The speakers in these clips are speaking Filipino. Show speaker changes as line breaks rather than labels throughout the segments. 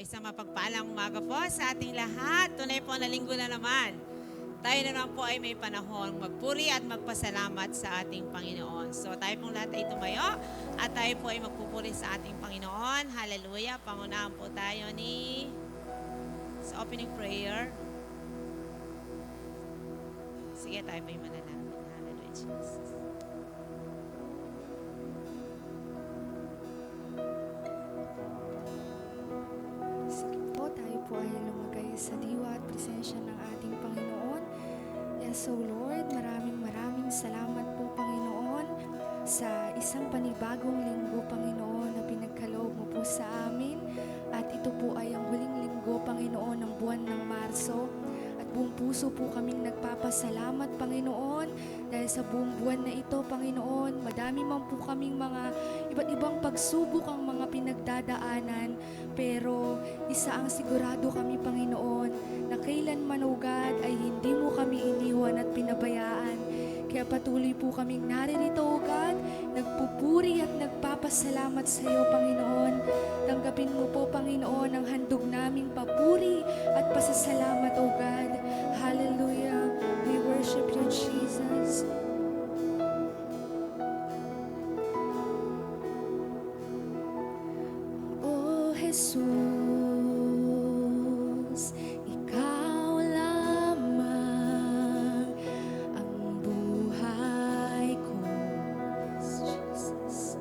isang mapagpalang umaga po sa ating lahat. Tunay po na linggo na naman. Tayo na naman po ay may panahon magpuri at magpasalamat sa ating Panginoon. So tayo pong lahat ay tumayo at tayo po ay magpupuri sa ating Panginoon. Hallelujah. Pangunahan po tayo sa opening prayer. Sige, tayo po ay manalangin. Hallelujah, Jesus.
Tayo po ay lumagay sa diwa at presensya ng ating Panginoon. Yes, so Lord, maraming salamat po, Panginoon, sa isang panibagong linggo, Panginoon, na pinagkaloob mo po sa amin. At ito po ay ang huling linggo, Panginoon, ng buwan ng Marso. At buong puso po kaming nagpapasalamat, Panginoon, dahil sa buong buwan na ito, Panginoon, madami man po kaming mga iba't ibang pagsubok ang mga pinagdadaanan, pero isa ang sigurado kami, Panginoon, na kailanman, O God, ay hindi mo kami iniwan at pinabayaan. Kaya patuloy po kaming naririto, O God, nagpupuri at nagpapasalamat sa iyo, Panginoon. Tanggapin mo po, Panginoon, ang handog naming papuri at pasasalamat, O God. Hallelujah. We worship you, Jesus. Oh, Jesus, ikaw lamang ang buhay ko. Jesus.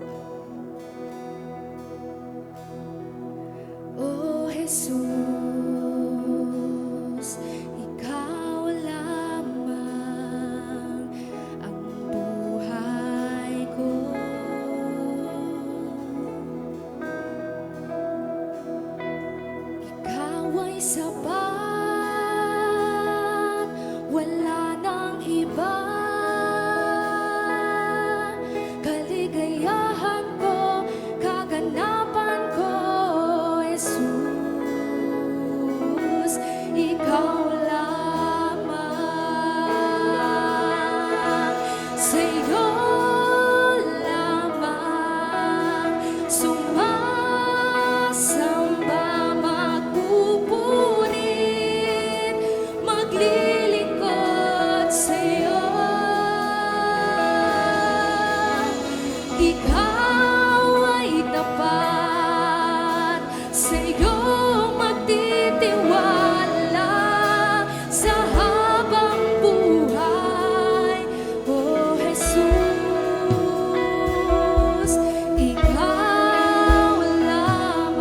Oh, Jesus, ikaw lamang ang buhay ko. Ikaw ay sapat, wala nang iba. Kaligayahan ko, kaganapan ko, Jesus, ikaw lamang. Sa'yo lamang sumasamba, magpupurit, maglilingkod sa'yo. Ikaw ay tapat, sa'yo magtitiwala sa habang buhay. Oh, Jesus, ikaw lamang.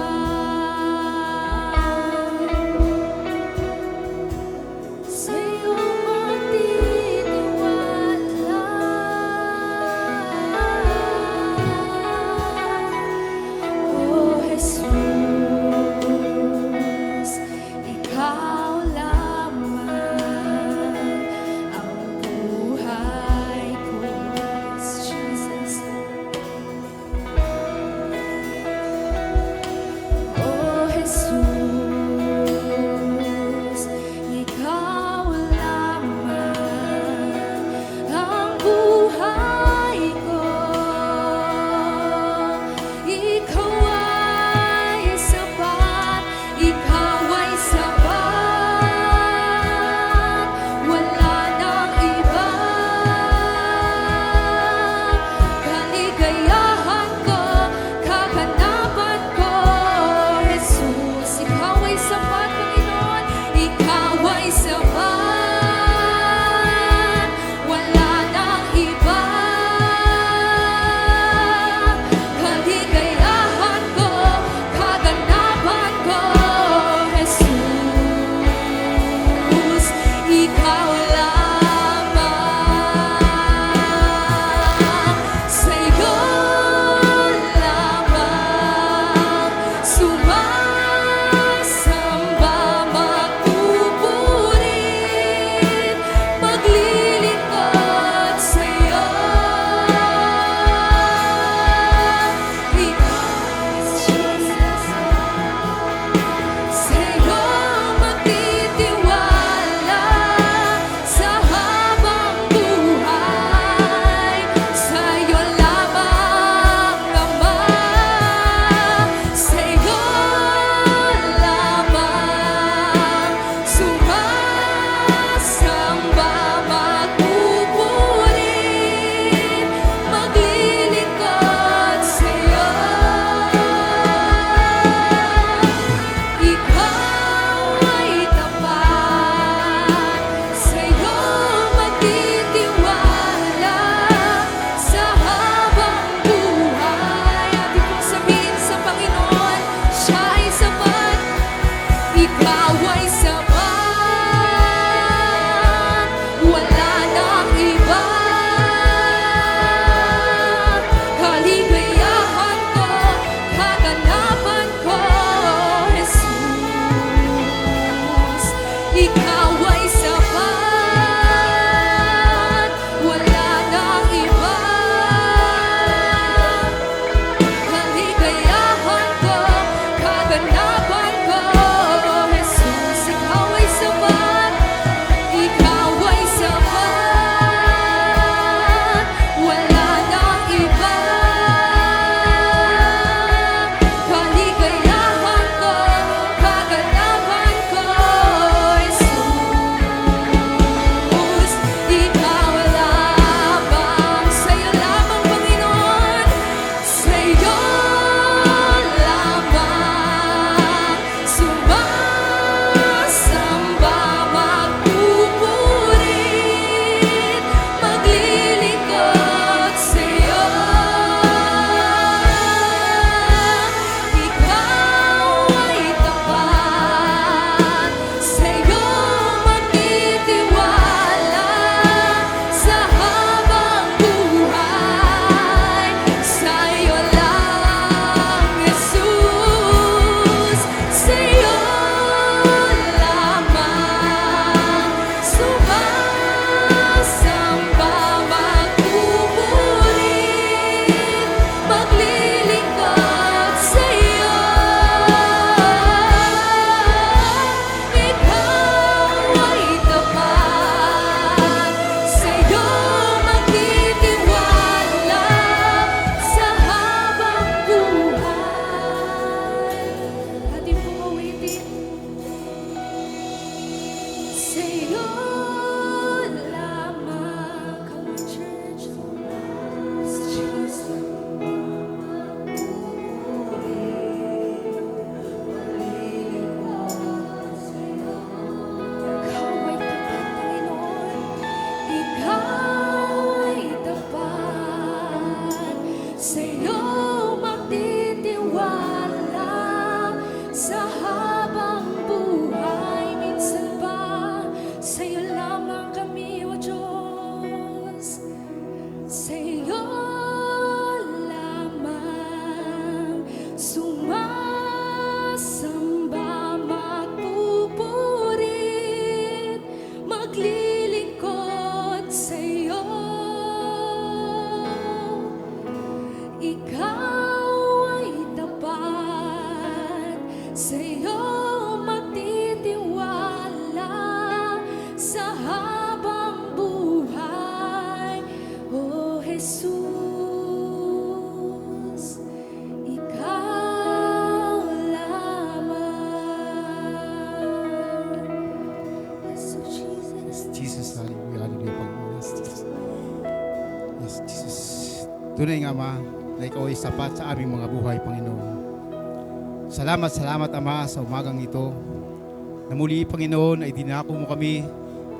Sa'yo magtitiwala. Oh, Jesus, ikaw lamang ang buhay ko. Yes, Jesus. Oh, Jesus, ikaw lamang ang buhay ko. Ikaw ay sapat, ikaw ay sapat, wala nang iba. Kaligayahan ko, kaganapan ko, Jesus, sa'yo lamang sumasamba, magpupuri, maglilingkod sa'yo. Ikaw ay tapat, sa'yo magtitiwala sa habang buhay. Ating pong awitin. Sa'yo lamang. Come on, church. Sa Jesus. Ikaw ay tapat, Panginoon. Ikaw ay tapat. Sa'yo magtitiwala sa habang buhay. Minsan ba sa'yo lamang kami, O Diyos? Sa'yo lamang sumasamba, magpupurit, maglilingkod sa'yo. Ikaw ay tapat, sa'yo magtitiwala sa habang buhay. O Jesus, ikaw lamang. Yes, O Jesus.
Jesus, hallelujah, hallelujah, Panginoon. Yes, Jesus. Yes, Jesus. Tunay nga, Ama, na ikaw ay sapat sa aming mga buhay, Panginoon. Salamat, salamat, Ama, sa umagang ito. Na muli, Panginoon, ay dinako mo kami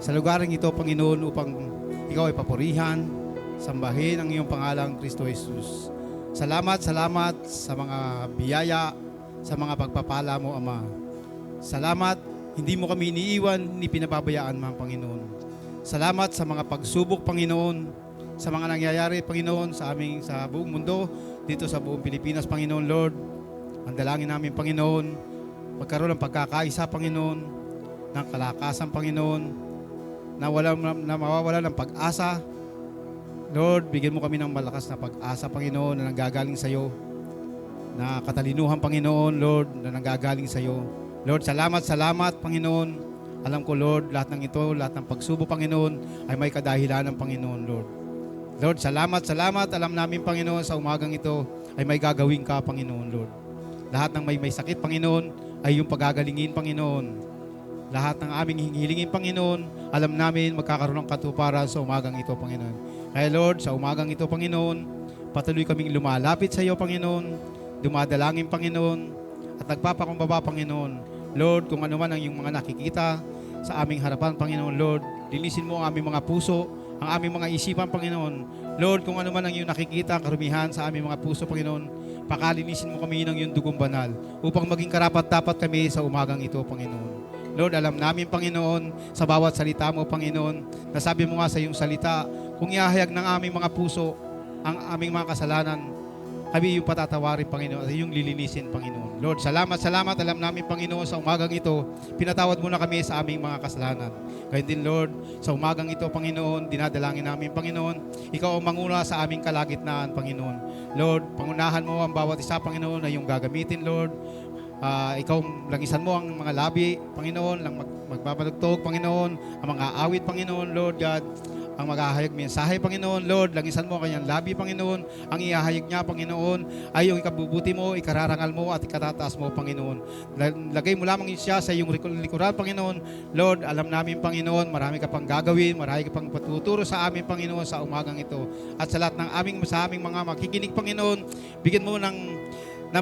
sa lugarang ito, Panginoon, upang ikaw ay papurihan, sambahin ang iyong pangalang Kristo Jesus. Salamat, salamat sa mga biyaya, sa mga pagpapala mo, Ama. Salamat, hindi mo kami iniiwan, ni pinababayaan, mga Panginoon. Salamat sa mga pagsubok, Panginoon, sa mga nangyayari, Panginoon, sa buong mundo, dito sa buong Pilipinas, Panginoon, Lord. Ang dalangin namin, Panginoon, magkaroon ng pagkakaisa, Panginoon, ng kalakasan, Panginoon, na mawawala ng pag-asa. Lord, bigyan mo kami ng malakas na pag-asa, Panginoon, na nanggagaling sa iyo, na katalinuhan, Panginoon, Lord, na nanggagaling sa iyo. Lord, salamat, salamat, Panginoon. Alam ko, Lord, lahat ng ito, lahat ng pagsubok, Panginoon, ay may kadahilan ng Panginoon, Lord. Lord, salamat, salamat. Alam namin, Panginoon, sa umagang ito ay may gagawin ka, Panginoon, Lord. Lahat ng may sakit, Panginoon, ay yung pagagalingin, Panginoon. Lahat ng aming hihilingin, Panginoon, alam namin magkakaroon ng katuparan sa umagang ito, Panginoon. Kaya, Lord, sa umagang ito, Panginoon, patuloy kaming lumalapit sa iyo, Panginoon, dumadalangin, Panginoon, at nagpapakumbaba, Panginoon. Lord, kung ano man ang iyong mga nakikita sa aming harapan, Panginoon, Lord, linisin mo ang aming mga puso, ang aming mga isipan, Panginoon. Lord, kung ano man ang iyong nakikita, karumihan sa aming mga puso, Panginoon, pakalinisin mo kami ng iyong dugong banal upang maging karapat-dapat kami sa umagang ito, Panginoon. Lord, alam namin, Panginoon, sa bawat salita mo, Panginoon, nasabi mo nga sa iyong salita, kung iahayag ng aming mga puso ang aming mga kasalanan, kami yung patatawarin, Panginoon, at yung lilinisin, Panginoon. Lord, salamat, salamat. Alam namin, Panginoon, sa umagang ito, pinatawad mo na kami sa aming mga kasalanan. Kaya din, Lord, sa umagang ito, Panginoon, dinadalangin namin, Panginoon, ikaw ang manguna sa aming kalagitnaan, Panginoon. Lord, pangunahan mo ang bawat isa, Panginoon, na yung gagamitin, Lord. Ikaw, langisan mo ang mga labi, Panginoon, lang magbabalugtog, Panginoon, ang mga awit, Panginoon, Lord God, ang maghahayag mensahe, Panginoon, Lord, langisan mo ang kanyang labi, Panginoon, ang ihahayag niya, Panginoon, ay yung ikabubuti mo, ikararangal mo, at ikatataas mo, Panginoon. Lagay mo lamang siya sa iyong likuran, Panginoon. Lord, alam namin, Panginoon, marami ka pang gagawin, marami ka pang patuturo sa amin, Panginoon, sa umagang ito. At sa lahat ng sa aming mga makikinig, Panginoon, bigyan mo ng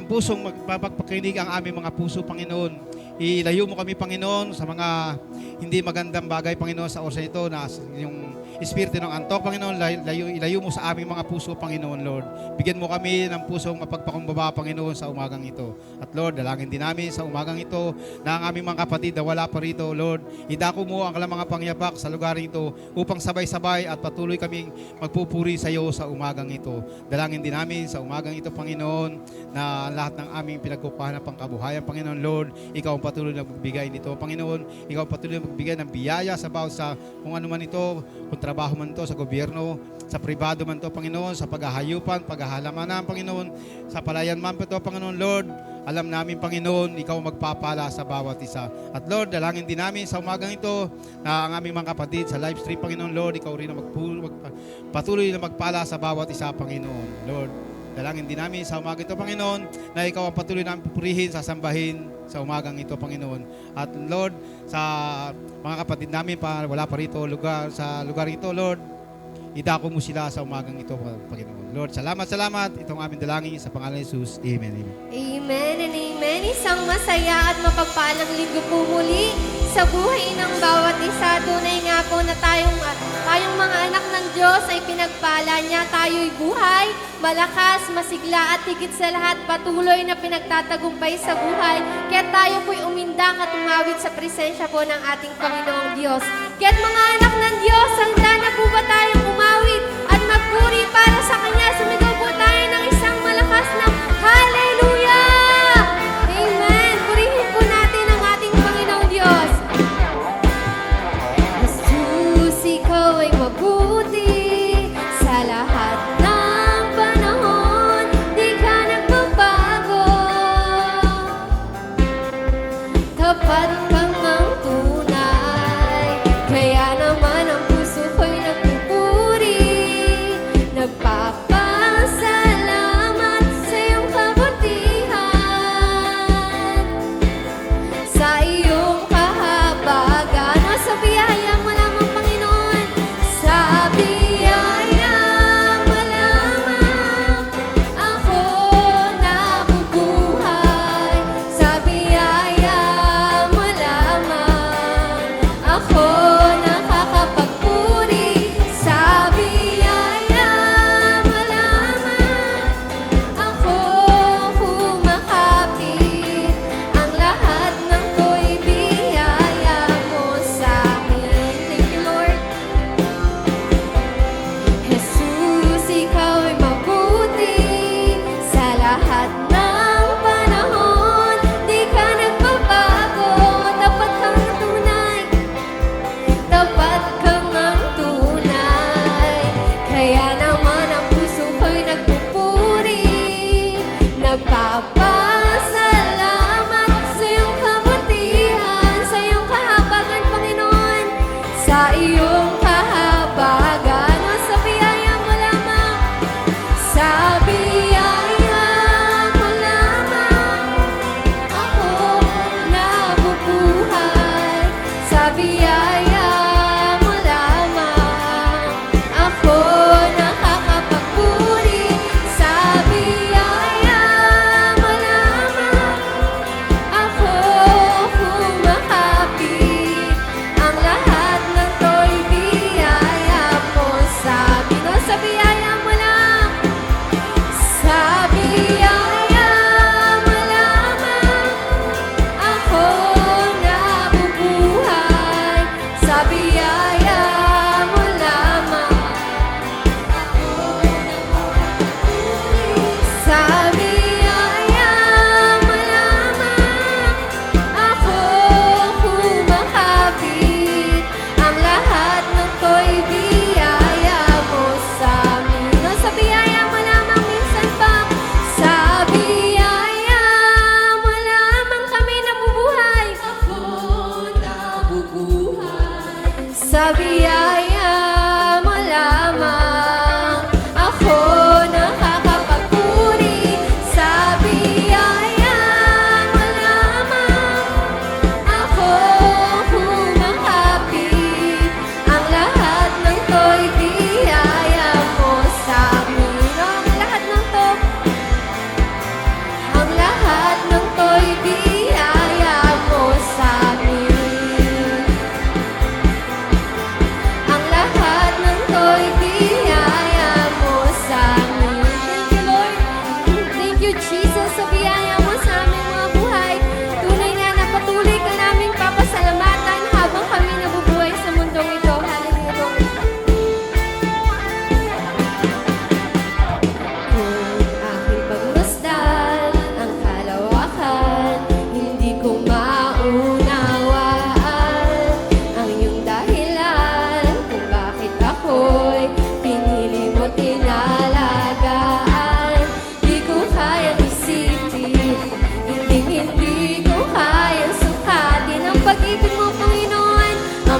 pusong magpapagpakinig ang aming mga puso, Panginoon. Ilayo mo kami, Panginoon, sa mga hindi magandang bagay, Panginoon, sa oras ito na yung espiritu ng antok, Panginoon, ilayo mo sa aming mga puso, Panginoon, Lord. Bigyan mo kami ng pusong mapagpakumbaba, Panginoon, sa umagang ito. At Lord, dalangin din namin sa umagang ito na ang aming mga kapatid na wala pa rito, Lord, idako mo ang kanilang mga pangyapak sa lugar ito upang sabay-sabay at patuloy kaming magpupuri sa iyo sa umagang ito. Dalangin din namin sa umagang ito, Panginoon, na lahat ng aming pinagkukuhan ng pangkabuhayan, Panginoon, Lord, ikaw ang patuloy na magbigay nito, Panginoon. Ikaw ang patuloy na magbigay ng biyaya sa bawat sa kung ano man ito, kung trabaho man ito sa gobyerno, sa pribado man ito, Panginoon, sa paghahayupan, paghahalamanan, Panginoon, sa palayan man ito, Panginoon, Lord. Alam namin, Panginoon, ikaw magpapala sa bawat isa. At Lord, dalangin din namin sa umagang ito na ang aming mga kapatid sa live stream, Panginoon, Lord, ikaw rin ang patuloy na magpala sa bawat isa, Panginoon, Lord. Dalangin din namin sa umagang ito, Panginoon, na ikaw ang patuloy namin pupurihin, sasambahin sa umagang ito, Panginoon. At Lord, sa mga kapatid namin wala pa rito sa lugar ito, Lord, idako mo sila sa umagang ito, Panginoon. Lord, salamat. Itong aming dalangin sa pangalan ni Jesus. Amen.
Amen and amen. Isang masaya at mapagpalang linggo po muli sa buhay ng bawat isa. Tunay nga po na tayong mga anak ng Diyos ay pinagpala niya. Tayo'y buhay, malakas, masigla at higit sa lahat patuloy na pinagtatagumpay sa buhay. Kaya tayo po'y umindang at umawit sa presensya po ng ating Panginoong Diyos. Kaya't mga anak ng Diyos, handa na po ba tayong umawit at magpuri para sa Kanya? Sumigaw po tayo ng isang malakas na Hallelujah! Amen! Purihin po natin ang ating Panginoong Diyos. Jesus, ikaw ay mabuti sa lahat ng panahon. Di ka nagbabago. Tapat kang ang tunay. Kaya naman ang puso ko'y nagpupuri. Nagpapasalamat sa iyong kabutihan, sa iyong kahabagan. O sa biyaya mo lamang, Panginoon, sa biyaya mo lamang ako nabubuhay. Sa biyaya mo lamang ako nakakapagpuri. Sa biyaya mo lamang ako kumakapit. Ang lahat ng to'y biyaya mo sa akin. Thank you, Lord. Jesus, ikaw ay mabuti sa lahat ng panahon. Di ka nagbabago. Tapat kang tunay. Tapat kang ang tunay. Kaya naman ang puso ko'y nagpupuri. Nagpapasalamat sa iyong kabutihan, sa iyong kahabagan, Panginoon, sa iyong kahabagan. O sa biyaya mo lamang, sa biyaya mo lamang ako nabubuhay. Sa biyaya mo lamang ako nakakapagpuri. Sa biyaya mo lamang ako kumakapit. Ang lahat ng to'y biyaya mo sa akin. O sa biyaya mo lang, sa biyaya mo lamang ako nabubuhay. Sa biyaya mo lamang sa biyaya mo lamang ako kumakapit. Ang lahat ng to'y biyaya mo sa amin. O sa biyaya mo lamang minsan pa, sa biyaya mo lamang kami nabubuhay. Ako nabubuhay. Sa biyaya mo lamang ako nakakapagpuri. Sa biyaya mo lamang ako kumakapit. Ang lahat ng to'y biyaya mo sa amin. Ang lahat ng to, ang lahat ng to'y biyaya mo sa amin.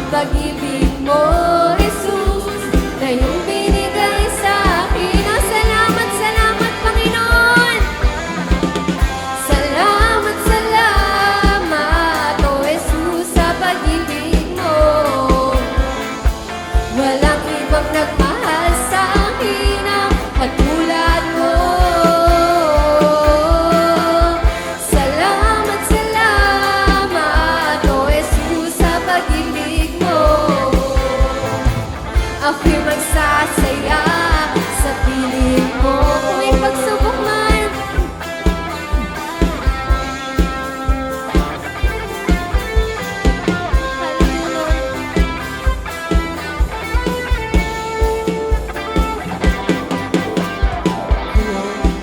pag-ibig mo, Jesus, na iyong binigay sa akin. Oh, salamat, salamat, Panginoon. Salamat, salamat, oh Jesus, sa pag-ibig mo. Walang ibang nagmahal sa akin ang katulad mo. Salamat, salamat, oh Jesus, sa pag-ibig mo. Ako'y magsasaya sa piling mo. Kung may pagsubok man,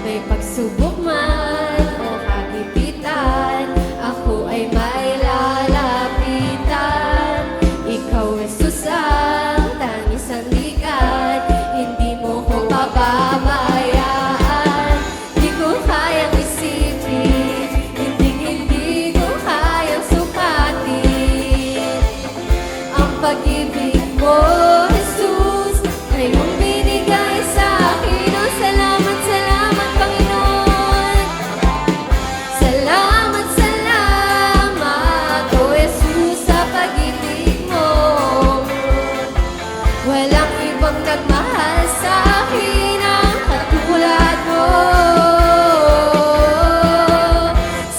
may pagsubok man o kagipitan, ako ay may lalapitan. Ikaw, Jesus, ang tangis ang likat, hindi mo ko pababayaan. Di ko kayang isipin, hindi ko kayang sukatin ang pag-ibig mo, Jesus, na iyong binigay sa akin. Oh, salamat, salamat, Panginoon. Salamat, salamat, oh Jesus, sa pag-ibig mo. Walang ibang nagmahal sa akin ang katulad mo.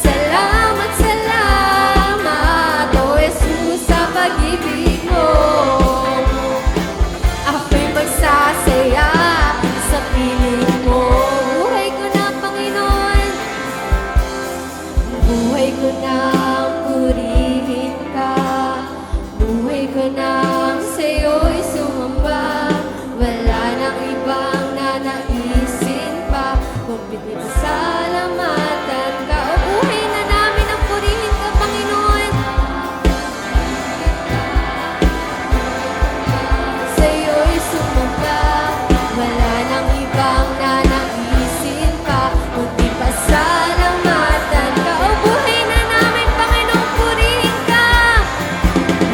Salamat, salamat, oh Jesus, sa pag-ibig mo. Ako'y magsasaya sa piling mo. Buhay ko na, Panginoon. Buhay ko na purihin ka. Buhay ko na sa'yo'y sumamba. Wala nang ibang nanaisin pa, kundi pasalamatan ka. O buhay na namin ang purihin ka, Panginoon. Sa'yo'y sumamba. Wala nang ibang nanaisin pa, kundi pasalamatan ka. O buhay na namin, Panginoon, purihin ka.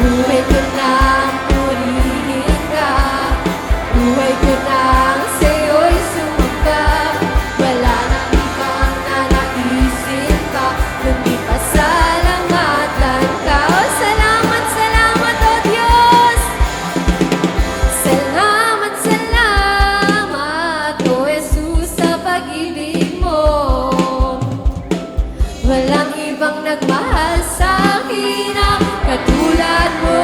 Buhay ko nang purihin ka. Buhay ko nang sa'yo'y sumamba. Wala nang ibang nanaisin pa, kundi pasalamatan ka. O salamat, salamat, O Diyos. Salamat, salamat, O Jesus, sa pag-ibig mo. Walang ibang nagmahal sa akin ang katulad mo.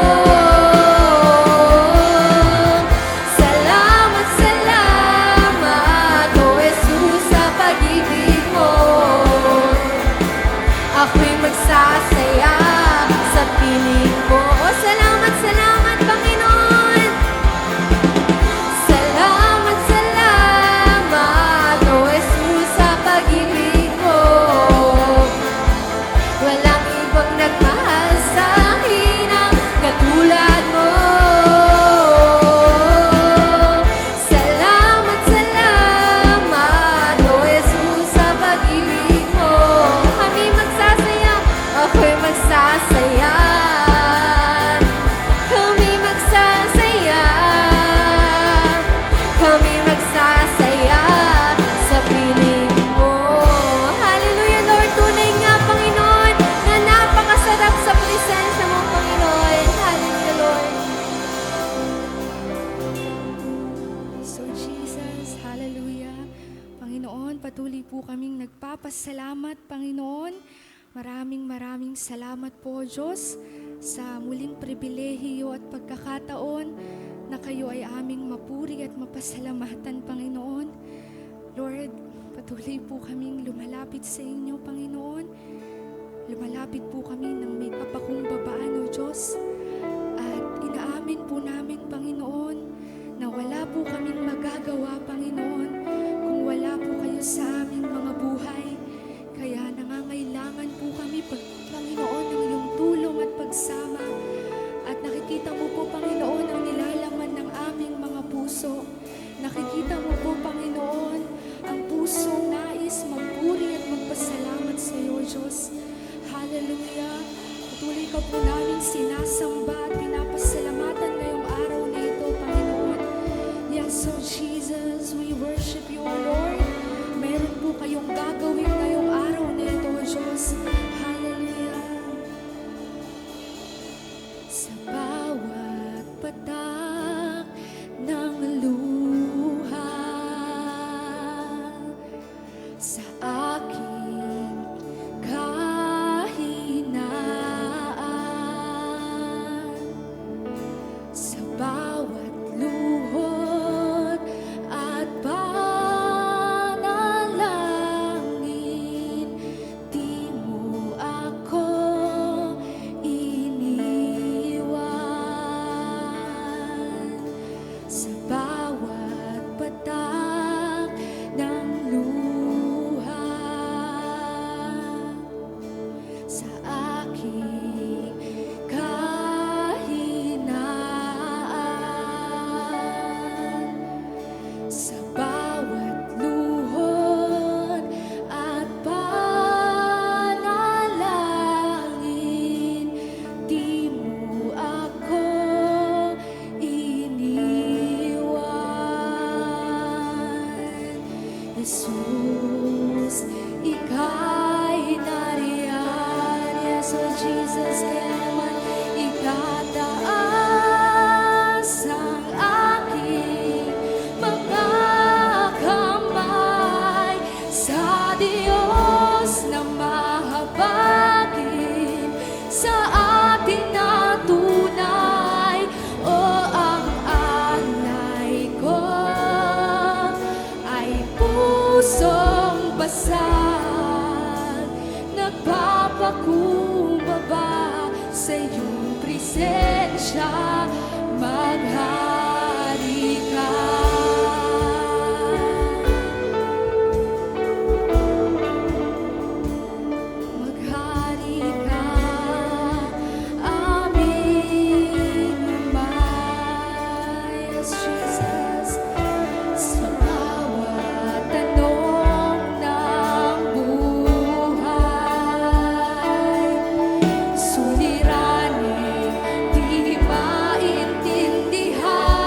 Salamat, salamat, O Jesus, sa pag-ibig mo. Ako'y magsasaya sa piling mo. O salamat, salamat, Panginoon. Salamat, salamat, O Jesus, sa pag-ibig mo. Walang ibang nagmahal sa akin ang katulad mo. Salamat, salamat, O Jesus, sa pag-ibig mo. Kami magsasaya, ako'y magsasaya. Kami magsasaya. Kami magsasaya sa piling mo. Hallelujah, Lord. Tunay nga, Panginoon, na napakasarap sa presensya mo, Panginoon. Hallelujah, Lord.
So Jesus, hallelujah. Panginoon, patuloy po kaming nagpapasalamat, Panginoon. Maraming salamat po, Diyos, sa muling pribilehiyo at pagkakataon na kayo ay aming mapuri at mapasalamatan, Panginoon. Lord, patuloy po kaming lumalapit sa inyo, Panginoon. Lumalapit po kami ng may kapakumbabaan, O Diyos. At inaamin po namin, Panginoon, na wala po kaming magagawa, Panginoon, kung wala po kayo sa aming mga buhay. Kaya nangangailangan po kami, Panginoon, ng iyong tulong at pagsama. At nakikita mo po, Panginoon, ang nilalaman ng aming mga puso. Nakikita mo po, Panginoon, ang pusong nais magpuri at magpasalamat sa iyo, Diyos. Hallelujah. Patuloy ka po namin sinasamba at pinapasalamat So Jesus, we worship you, O Lord. Meron po kayong gagawin ngayong araw na ito, O Diyos. Hallelujah. Sa bawat patak ng luha, sa aking kahinaan, sa bawat luhod at panalangin, di mo ako iniwan. Sa bawat patak ng luha, sa aking kahinaan, sa bawat luhod at panalangin, di mo ako iniwan. Jesus, ika'y nariyan. Yes, oh Jesus, kaya naman ikataas ang aking mga kamay sa Diyos na mahabagin sa atin na tunay. O ang alay ko ay pusong basag, nagpapakumbaba sa iyong presensya, maghari ka. Maghari ka, aming Ama. Yes, Jesus. Sa bawat tanong ng buhay, suliranin, di maintindihan,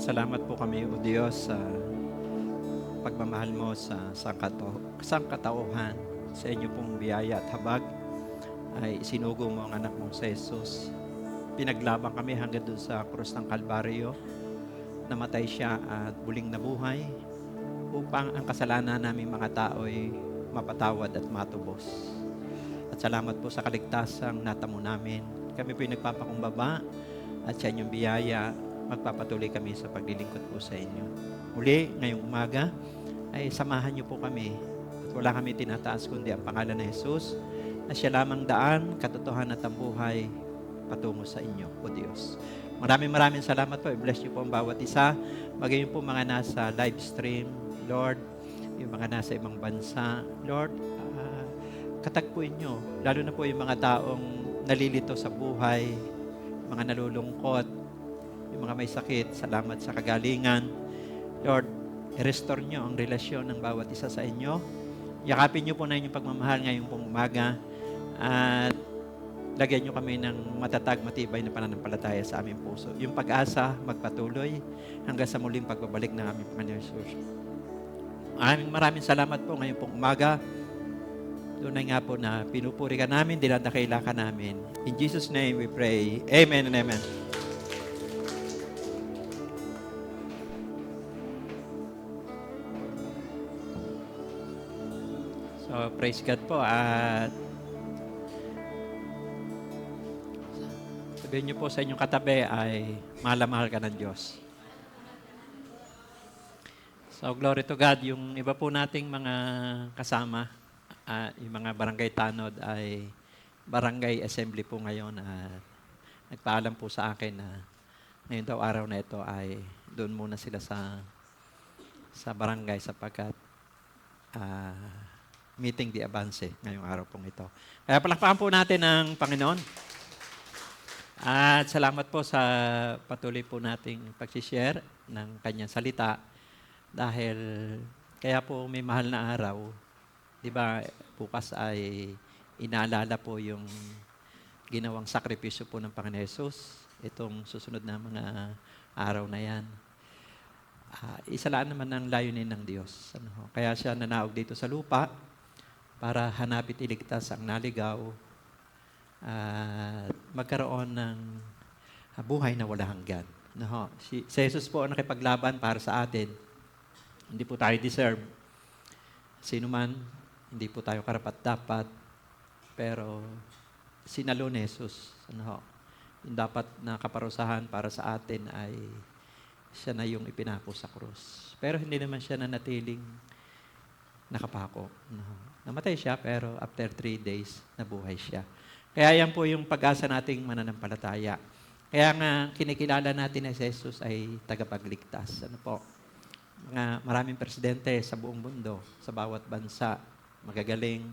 Nagpapasalamat po kami, O Diyos, sa pagmamahal mo sa sangkatauhan, sa inyo pong biyaya at habag ay isinugo mo ang anak mong sa Jesus. Pinaglaban kami hanggang doon sa krus ng Kalbaryo. Namatay siya at muling nabuhay upang ang kasalanan naming mga tao ay mapatawad at matubos. At salamat po sa kaligtasang natamo namin. Kami po ay nagpapakumbaba at sa inyong biyaya, magpapatuloy kami sa paglilingkod po sa inyo. Muli, ngayong umaga, ay samahan niyo po kami. At wala kami tinataas kundi ang pangalan ng Jesus, na siya lamang daan, katotohanan at ang buhay patungo sa inyo, O Diyos. Maraming salamat po. I-bless niyo po ang bawat isa. Magayon po mga nasa live stream, Lord, yung mga nasa ibang bansa. Lord, katagpuin niyo, lalo na po yung mga taong nalilito sa buhay, mga nalulungkot, yung mga may sakit, salamat sa kagalingan. Lord, i-restore nyo ang relasyon ng bawat isa sa inyo. Yakapin nyo po na inyong pagmamahal ngayong pong umaga at lagyan nyo kami ng matatag, matibay na pananampalataya sa aming puso. Yung pag-asa magpatuloy hanggang sa muling pagbabalik ng aming Panginoon Jesus. Maraming salamat po ngayong pong umaga. Tunay nga po na pinupuri ka namin, dinadakila ka namin. In Jesus' name we pray. Amen and amen. So, praise God po. At sabihin niyo po sa inyong katabi ay mahal na mahal ka ng Diyos. So, glory to God. Yung iba po nating mga kasama, yung mga barangay tanod ay barangay assembly po ngayon. Nagpaalam po sa akin na ngayon daw araw na ito ay doon muna sila sa barangay sapagkat meeting di Avance ngayong araw pong ito. Kaya palakpakan po natin ang Panginoon. At salamat po sa patuloy po nating pag-share ng kanyang salita dahil kaya po may mahal na araw. Di ba, bukas ay inaalala po yung ginawang sakripisyo po ng Panginoon Jesus. Itong susunod na mga araw na yan. Isalaan naman ng layunin ng Diyos. Kaya siya nanaog dito sa lupa para hanapit iligtas ang naligaw at magkaroon ng buhay na wala hanggan. Si Jesus po ang nakipaglaban para sa atin. Hindi po tayo deserve. Sino man, hindi po tayo karapat-dapat. Pero sinalo ni Jesus. Yung dapat na kaparusahan para sa atin ay siya na yung ipinako sa krus. Pero hindi naman siya nanatiling nakapako. Namatay siya, pero after 3 days, nabuhay siya. Kaya yan po yung pag-asa nating mananampalataya. Kaya nga, kinikilala natin na si Jesus ay tagapagligtas. Maraming presidente sa buong mundo, sa bawat bansa, magagaling,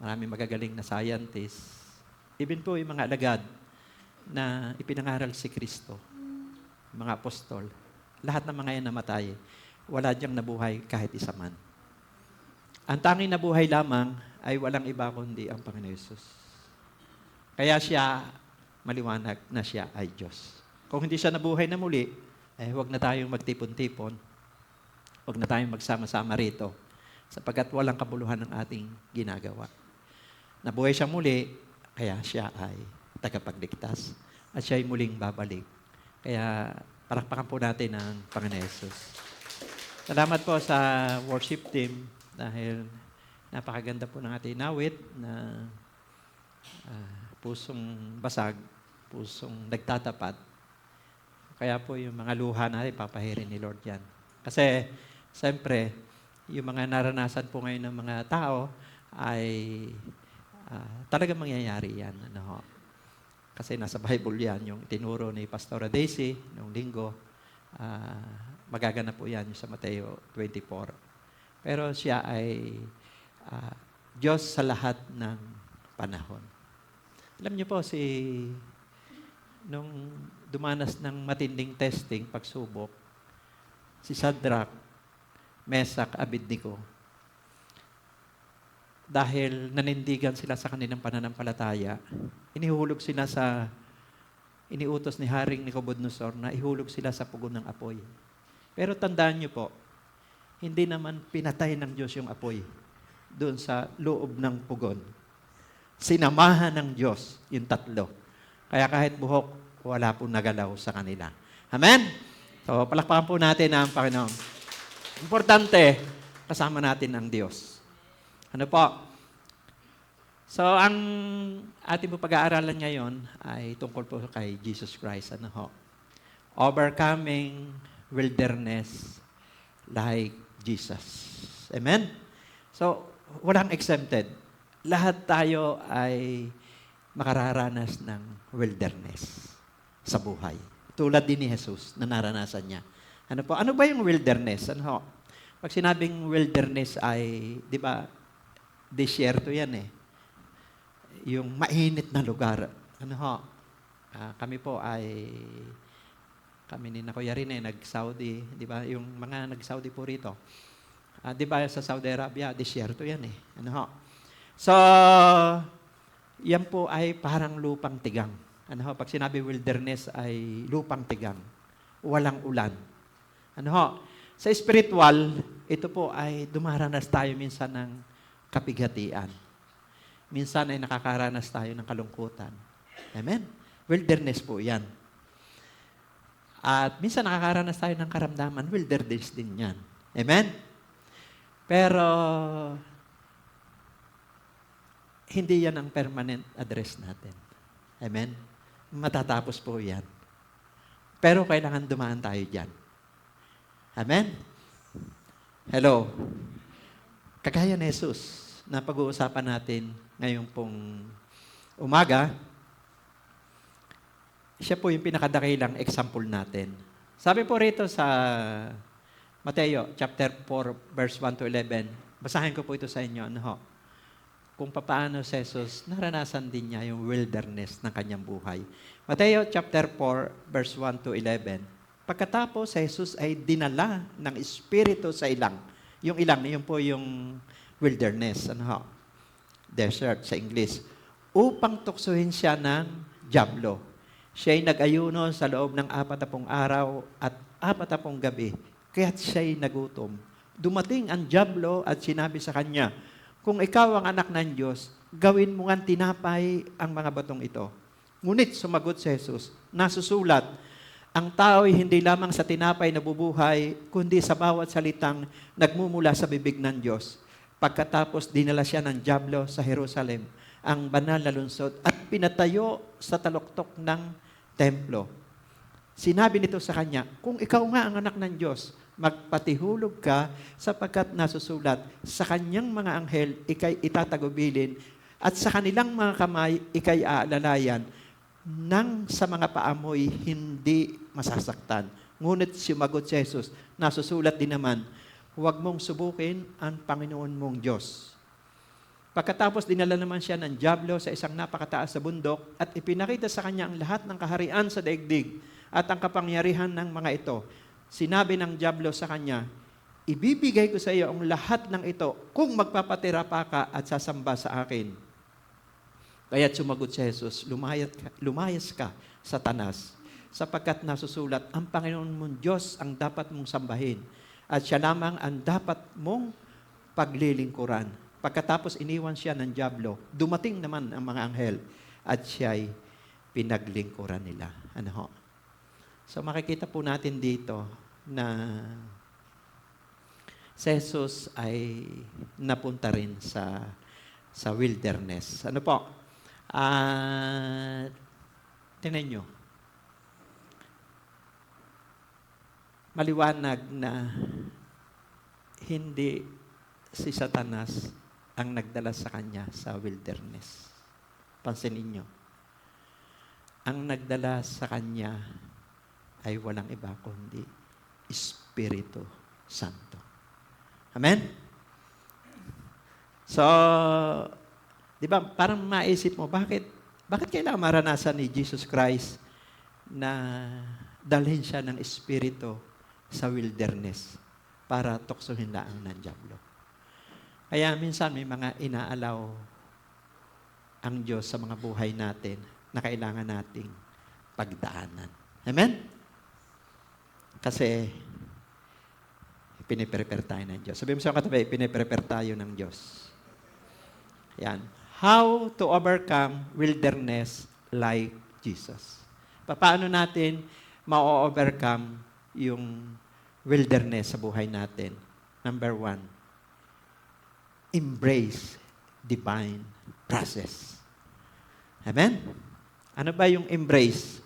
maraming magagaling na scientists. Even po yung mga alagad na ipinangaral si Kristo, mga apostol, lahat ng mga yan namatay. Wala diyang nabuhay kahit isa man. Ang tanging nabuhay lamang ay walang iba kundi ang Panginoon Jesus. Kaya siya, maliwanag na siya ay Diyos. Kung hindi siya nabuhay na muli, huwag na tayong magtipon-tipon. Huwag na tayong magsama-sama rito sapagkat walang kabuluhan ng ating ginagawa. Nabuhay siya muli, kaya siya ay tagapagligtas. At siya ay muling babalik. Kaya palakpakan po natin ang Panginoon Jesus. Salamat po sa worship team dahil napakaganda po ng ating nawit na pusong basag, pusong nagtatapat. Kaya po yung mga luha natin, papahirin ni Lord yan. Kasi, siyempre, yung mga naranasan po ngayon ng mga tao ay talagang mangyayari yan. Kasi nasa Bible yan, yung tinuro ni Pastora Daisy noong linggo, magaganap po yan sa Mateo 24. Pero siya ay Diyos sa lahat ng panahon. Alam niyo po, nung dumanas ng matinding testing, pagsubok, si Shadrach, Meshach, Abednego, dahil nanindigan sila sa kanilang pananampalataya, inihulog sila sa iniutos ni Haring Nabucodonosor na ihulog sila sa pugon ng apoy. Pero tandaan niyo po, hindi naman pinatay ng Diyos yung apoy doon sa loob ng pugon. Sinamahan ng Diyos yung tatlo. Kaya kahit buhok, wala pong nagalaw sa kanila. Amen? So, palakpakan po natin ang Panginoon. Importante, kasama natin ang Diyos. Ano po? So, ang ating po pag-aaralan ngayon ay tungkol po kay Jesus Christ. Ano ho? Overcoming wilderness like Jesus. Amen? So, walang exempted. Lahat tayo ay makararanas ng wilderness sa buhay. Tulad din ni Jesus na naranasan niya. Ano po? Ano ba yung wilderness? Ano ho? Pag sinabing wilderness ay, di ba, desierto yan eh. Yung mainit na lugar. Ano ho? Kami po ay, kami ni na Kuya Rene, nag-Saudi, di ba? Yung mga nag-Saudi po rito. Di ba sa Saudi Arabia, desierto yan eh. Ano ho? So, yan po ay parang lupang tigang. Ano ho? Pag sinabi wilderness ay lupang tigang. Walang ulan. Ano ho? Sa spiritual, ito po ay dumaranas tayo minsan ng kapighatian. Minsan ay nakakaranas tayo ng kalungkutan. Amen? Wilderness po yan. At minsan nakakaranas tayo ng karamdaman, wilderness din yan. Amen? Pero, hindi yan ang permanent address natin. Amen? Matatapos po yan. Pero kailangan dumaan tayo dyan. Amen? Hello? Kagaya ni Jesus na pag-uusapan natin ngayong pong umaga, siya po yung pinakadakilang example natin. Sabi po rito sa Mateo chapter 4, verse 1 to 11, basahin ko po ito sa inyo. Ano ho? Kung paano si Jesus, naranasan din niya yung wilderness ng kanyang buhay. Mateo chapter 4, verse 1 to 11. Pagkatapos, si Jesus ay dinala ng Espiritu sa ilang. Yung ilang, yun po yung wilderness. Ano ho? Desert sa English. Upang tuksuhin siya ng dyablo. Siya ay nag-ayuno sa loob ng 40 araw at 40 gabi. Kaya't siya ay nagutom. Dumating ang dyablo at sinabi sa kanya, kung ikaw ang anak ng Diyos, gawin mo ngang tinapay ang mga batong ito. Ngunit sumagot si Jesus, nasusulat, ang tao ay hindi lamang sa tinapay nabubuhay, kundi sa bawat salitang nagmumula sa bibig ng Diyos. Pagkatapos dinala siya ng dyablo sa Jerusalem, ang banal na lungsod, at pinatayo sa taluktok ng templo. Sinabi nito sa kanya, kung ikaw nga ang anak ng Diyos, magpatihulog ka sapagkat nasusulat, sa kanyang mga anghel ikay itatagubilin at sa kanilang mga kamay ikay aalalayan nang sa mga paamoy hindi masasaktan. Ngunit sumagot si Jesus, nasusulat din naman, huwag mong subukin ang Panginoon mong Diyos. Pagkatapos dinala naman siya ng dyablo sa isang napakataas sa bundok at ipinakita sa kanya ang lahat ng kaharian sa daigdig at ang kapangyarihan ng mga ito. Sinabi ng dyablo sa kanya, ibibigay ko sa iyo ang lahat ng ito kung magpapatira pa ka at sasamba sa akin. Kaya't sumagot si Jesus, lumayas ka, Satanas, sapagkat nasusulat, ang Panginoon mong Diyos ang dapat mong sambahin at siya lamang ang dapat mong paglilingkuran. Pagkatapos iniwan siya ng dyablo, dumating naman ang mga anghel at siya'y pinaglingkuran nila. Ano ho? So makikita po natin dito na si Jesus ay napunta rin sa wilderness. Ano po? Tingnan nyo. Maliwanag na hindi si Satanas ang nagdala sa kanya sa wilderness. Pansinin nyo. Ang nagdala sa kanya ay walang iba kundi Espiritu Santo. Amen? So, di ba, parang maisip mo, bakit kailangan maranasan ni Jesus Christ na dalhin siya ng Espiritu sa wilderness para tuksohin lang ng dyablo? Kaya minsan may mga inaalaw ang Diyos sa mga buhay natin na kailangan nating pagdaanan. Amen? Kasi, piniprepare tayo ng Diyos. Sabi mo sa katabi, piniprepare tayo ng Diyos. Yan. How to overcome wilderness like Jesus. Paano natin ma-overcome yung wilderness sa buhay natin? Number 1, embrace divine process. Amen? Ano ba yung embrace?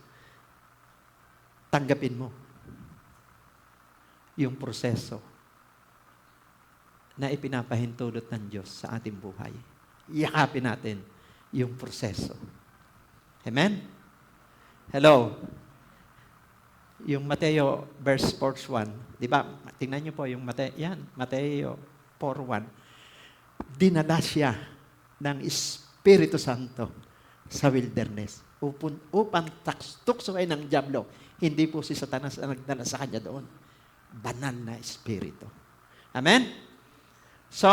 Tanggapin mo yung proseso na ipinapahintulot ng Diyos sa ating buhay. Yakapin natin yung proseso. Amen? Hello? Yung Mateo verse 1, di ba? Tingnan niyo po yung Mateo 4:1. Dinala siya ng Espiritu Santo sa wilderness upang tuksoin ng dyablo. Hindi po si Satanas ang nagdala sa kanya doon. Banal na Espiritu. Amen? So,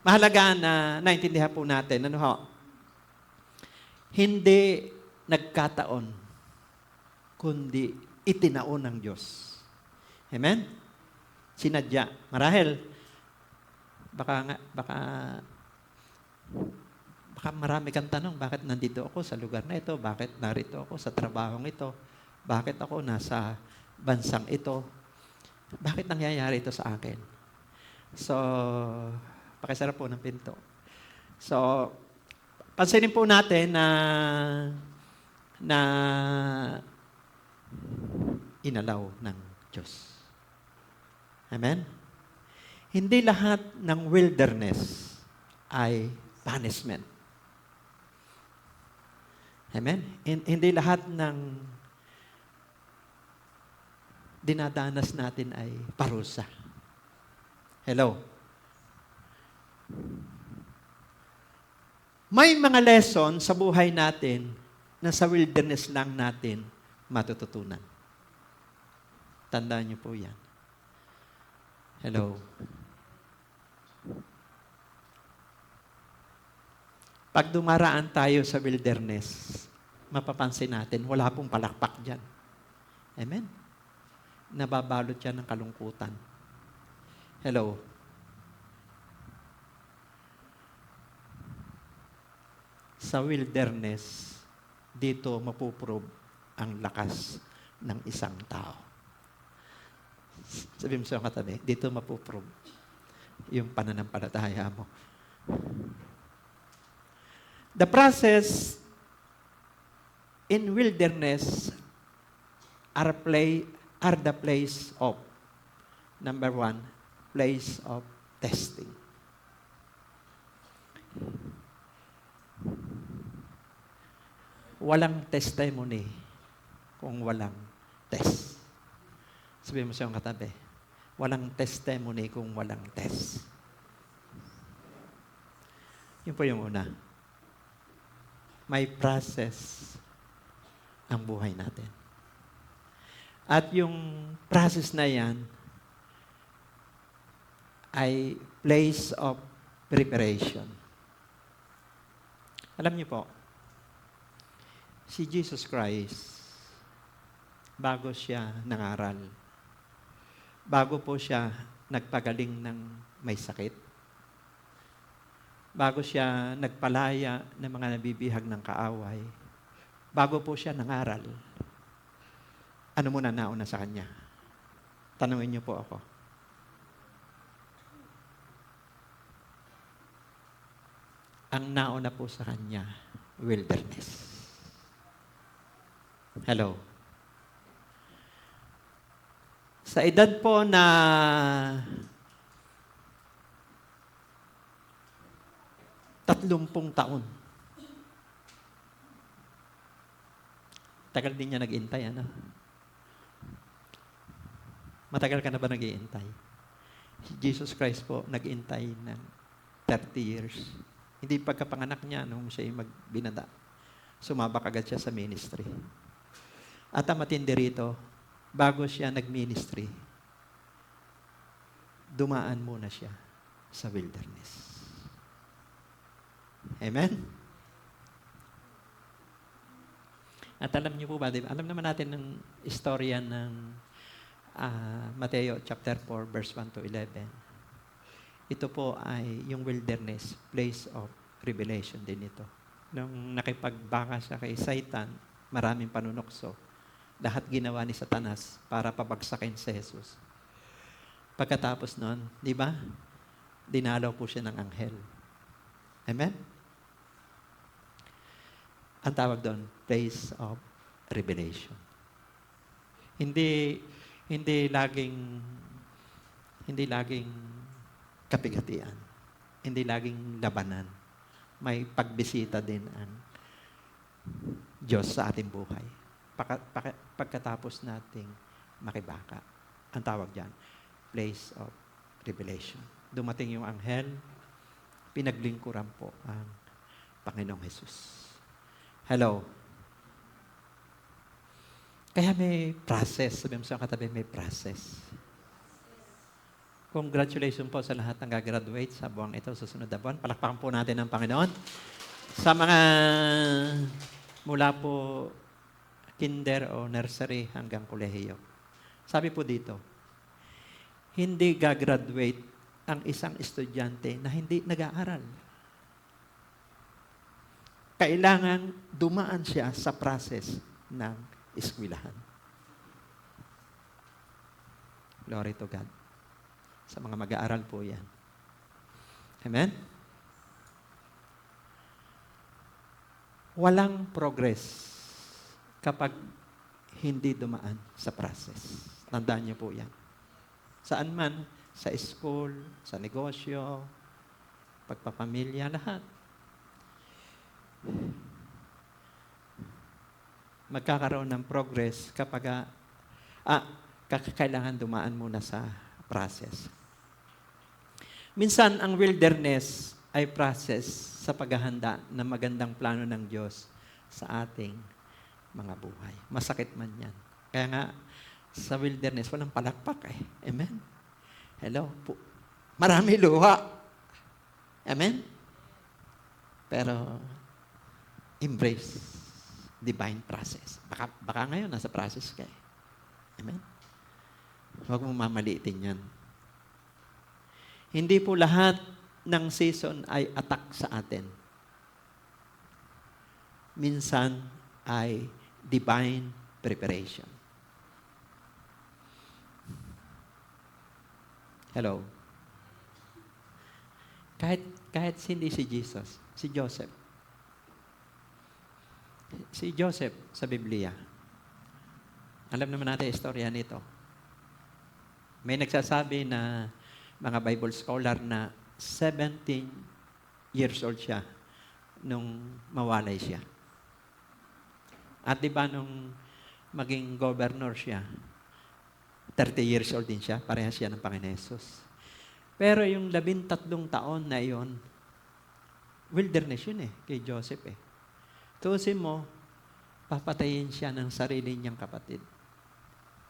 mahalaga na naintindihan po natin, hindi nagkataon, kundi itinaon ng Diyos. Amen? Sinadya. Marahil, baka marami kang tanong, bakit nandito ako sa lugar na ito? Bakit narito ako sa trabahong ito? Bakit ako nasa bansang ito? Bakit nangyayari ito sa akin? So, pakisarap po ng pinto. So, pansinin po natin na inalaw ng Diyos. Amen? Hindi lahat ng wilderness ay punishment. Amen? Hindi lahat ng dinadanas natin ay parusa. Hello? May mga lesson sa buhay natin na sa wilderness lang natin matututunan. Tandaan niyo po yan. Hello? Pag dumaraan tayo sa wilderness, mapapansin natin, wala pong palakpak dyan. Amen? Nababalot yan ng kalungkutan. Hello? Sa wilderness, dito mapuprove ang lakas ng isang tao. Sabi mo sa katabi, dito mapuprove yung pananampalataya mo. The process in wilderness are the place of, number 1, place of testing. Walang testimony kung walang test. Sabihin mo sa iyong katabi, walang testimony kung walang test. Yun po yung una. May process ang buhay natin. At yung process na yan ay place of preparation. Alam niyo po, si Jesus Christ, bago siya nangaral, bago po siya nagpagaling ng may sakit, bago siya nagpalaya ng mga nabibihag ng kaaway, bago po siya nangaral, ano muna nauna sa kanya? Tanungin niyo po ako. Ang nauna po sa kanya, wilderness. Hello? Sa edad po na 30 taon, tagal din niya nag-intay, ano? Matagal ka na ba nag-iintay? Si Jesus Christ po, nag-intay ng 30 years. Hindi pagkapanganak niya, nung siya magbinada, sumabak agad siya sa ministry. At ang matindi rito, bago siya nag-ministry, dumaan muna siya sa wilderness. Amen? At alam niyo po ba, di ba? Alam naman natin ng istorya ng Mateo chapter 4, verse 1 to 11. Ito po ay yung wilderness, place of revelation din ito. Nung nakipagbaka siya kay Satan, maraming panunokso. Lahat ginawa ni Satanas para pabagsakin si Jesus. Pagkatapos nun, di ba? Dinalaw po siya ng anghel. Amen? Ang tawag doon, place of revelation. Hindi laging kapigatian. Hindi laging labanan. May pagbisita din ang Diyos sa ating buhay. Pagkatapos nating makibaka. Ang tawag dyan, place of revelation. Dumating yung anghel, pinaglingkuran po ang Panginoong Jesus. Hello. Kaya may process. Sabi mo sa katabi, may process. Congratulations po sa lahat ng gagraduate sa buwang ito, susunod na buwan. Palakpakan po natin ang Panginoon. Sa mga mula po kinder o nursery hanggang kolehiyo. Sabi po dito, hindi gagraduate ang isang estudyante na hindi nag-aaral. Kailangan dumaan siya sa process ng eskwelahan. Glory to God. Sa mga mag-aaral po yan. Amen? Walang progress kapag hindi dumaan sa process. Tandaan niyo po yan. Saan man, sa school, sa negosyo, pagpapamilya, lahat. Magkakaroon ng progress kapag kailangan dumaan muna sa process. Minsan, ang wilderness ay process sa paghahanda ng magandang plano ng Diyos sa ating mga buhay. Masakit man yan. Kaya nga, sa wilderness, walang palakpak eh. Amen? Hello? Marami luha. Amen? Pero, embrace divine process. Baka ngayon, nasa process ka eh. Amen? Huwag mong mamaliitin yan. Hindi po lahat ng season ay attack sa atin. Minsan ay divine preparation. Hello? Kahit hindi si Jesus, si Joseph. Si Joseph sa Biblia. Alam naman natin istorya nito. May nagsasabi na mga Bible scholar na 17 years old siya nung mawalay siya. At di ba nung maging governor siya, 30 years old din siya, parehas siya ng Panginoon Jesus. Pero yung 13 taon na yon, wilderness yun kay Joseph Tuusin mo, papatayin siya ng sarili niyang kapatid.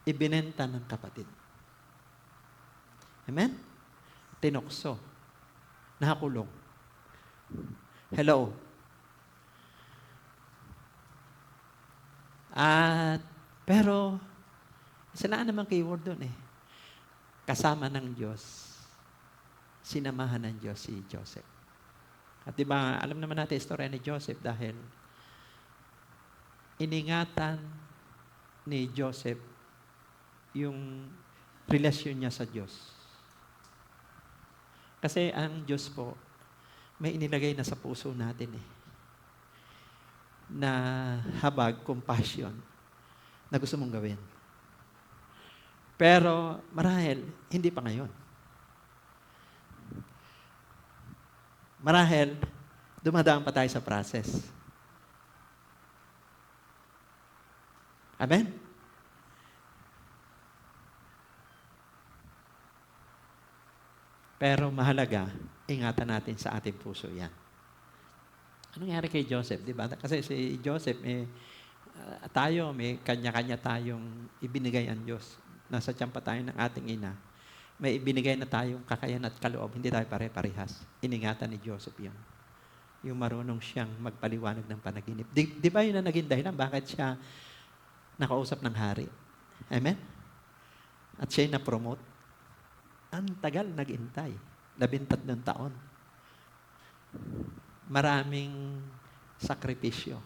Ibinenta ng kapatid. Amen? Tinukso. Nakakulong. Hello? Pero, sila naman keyword doon Kasama ng Diyos. Sinamahan ng Diyos si Joseph. At di ba, alam naman natin istorya ni Joseph dahil iningatan ni Joseph yung relasyon niya sa Diyos. Kasi ang Diyos po, may inilagay na sa puso natin na habag, compassion, na gusto mong gawin. Pero marahil, hindi pa ngayon. Marahil, dumadaan pa tayo sa process. Amen? Pero mahalaga, ingatan natin sa ating puso yan. Anong nangyari kay Joseph? Di ba? Kasi si Joseph, tayo, may kanya-kanya tayong ibinigay ang Diyos. Nasa tiyan pa tayo ng ating ina. May ibinigay na tayong kakayan at kaloob. Hindi tayo pare-parehas. Iningatan ni Joseph yun. yung marunong siyang magpaliwanag ng panaginip. Di ba yun ang naging dahilan bakit siya nakausap ng hari? Amen? At siya na-promote. Ang tagal nag-intay. 13 taon. Maraming sakripisyo.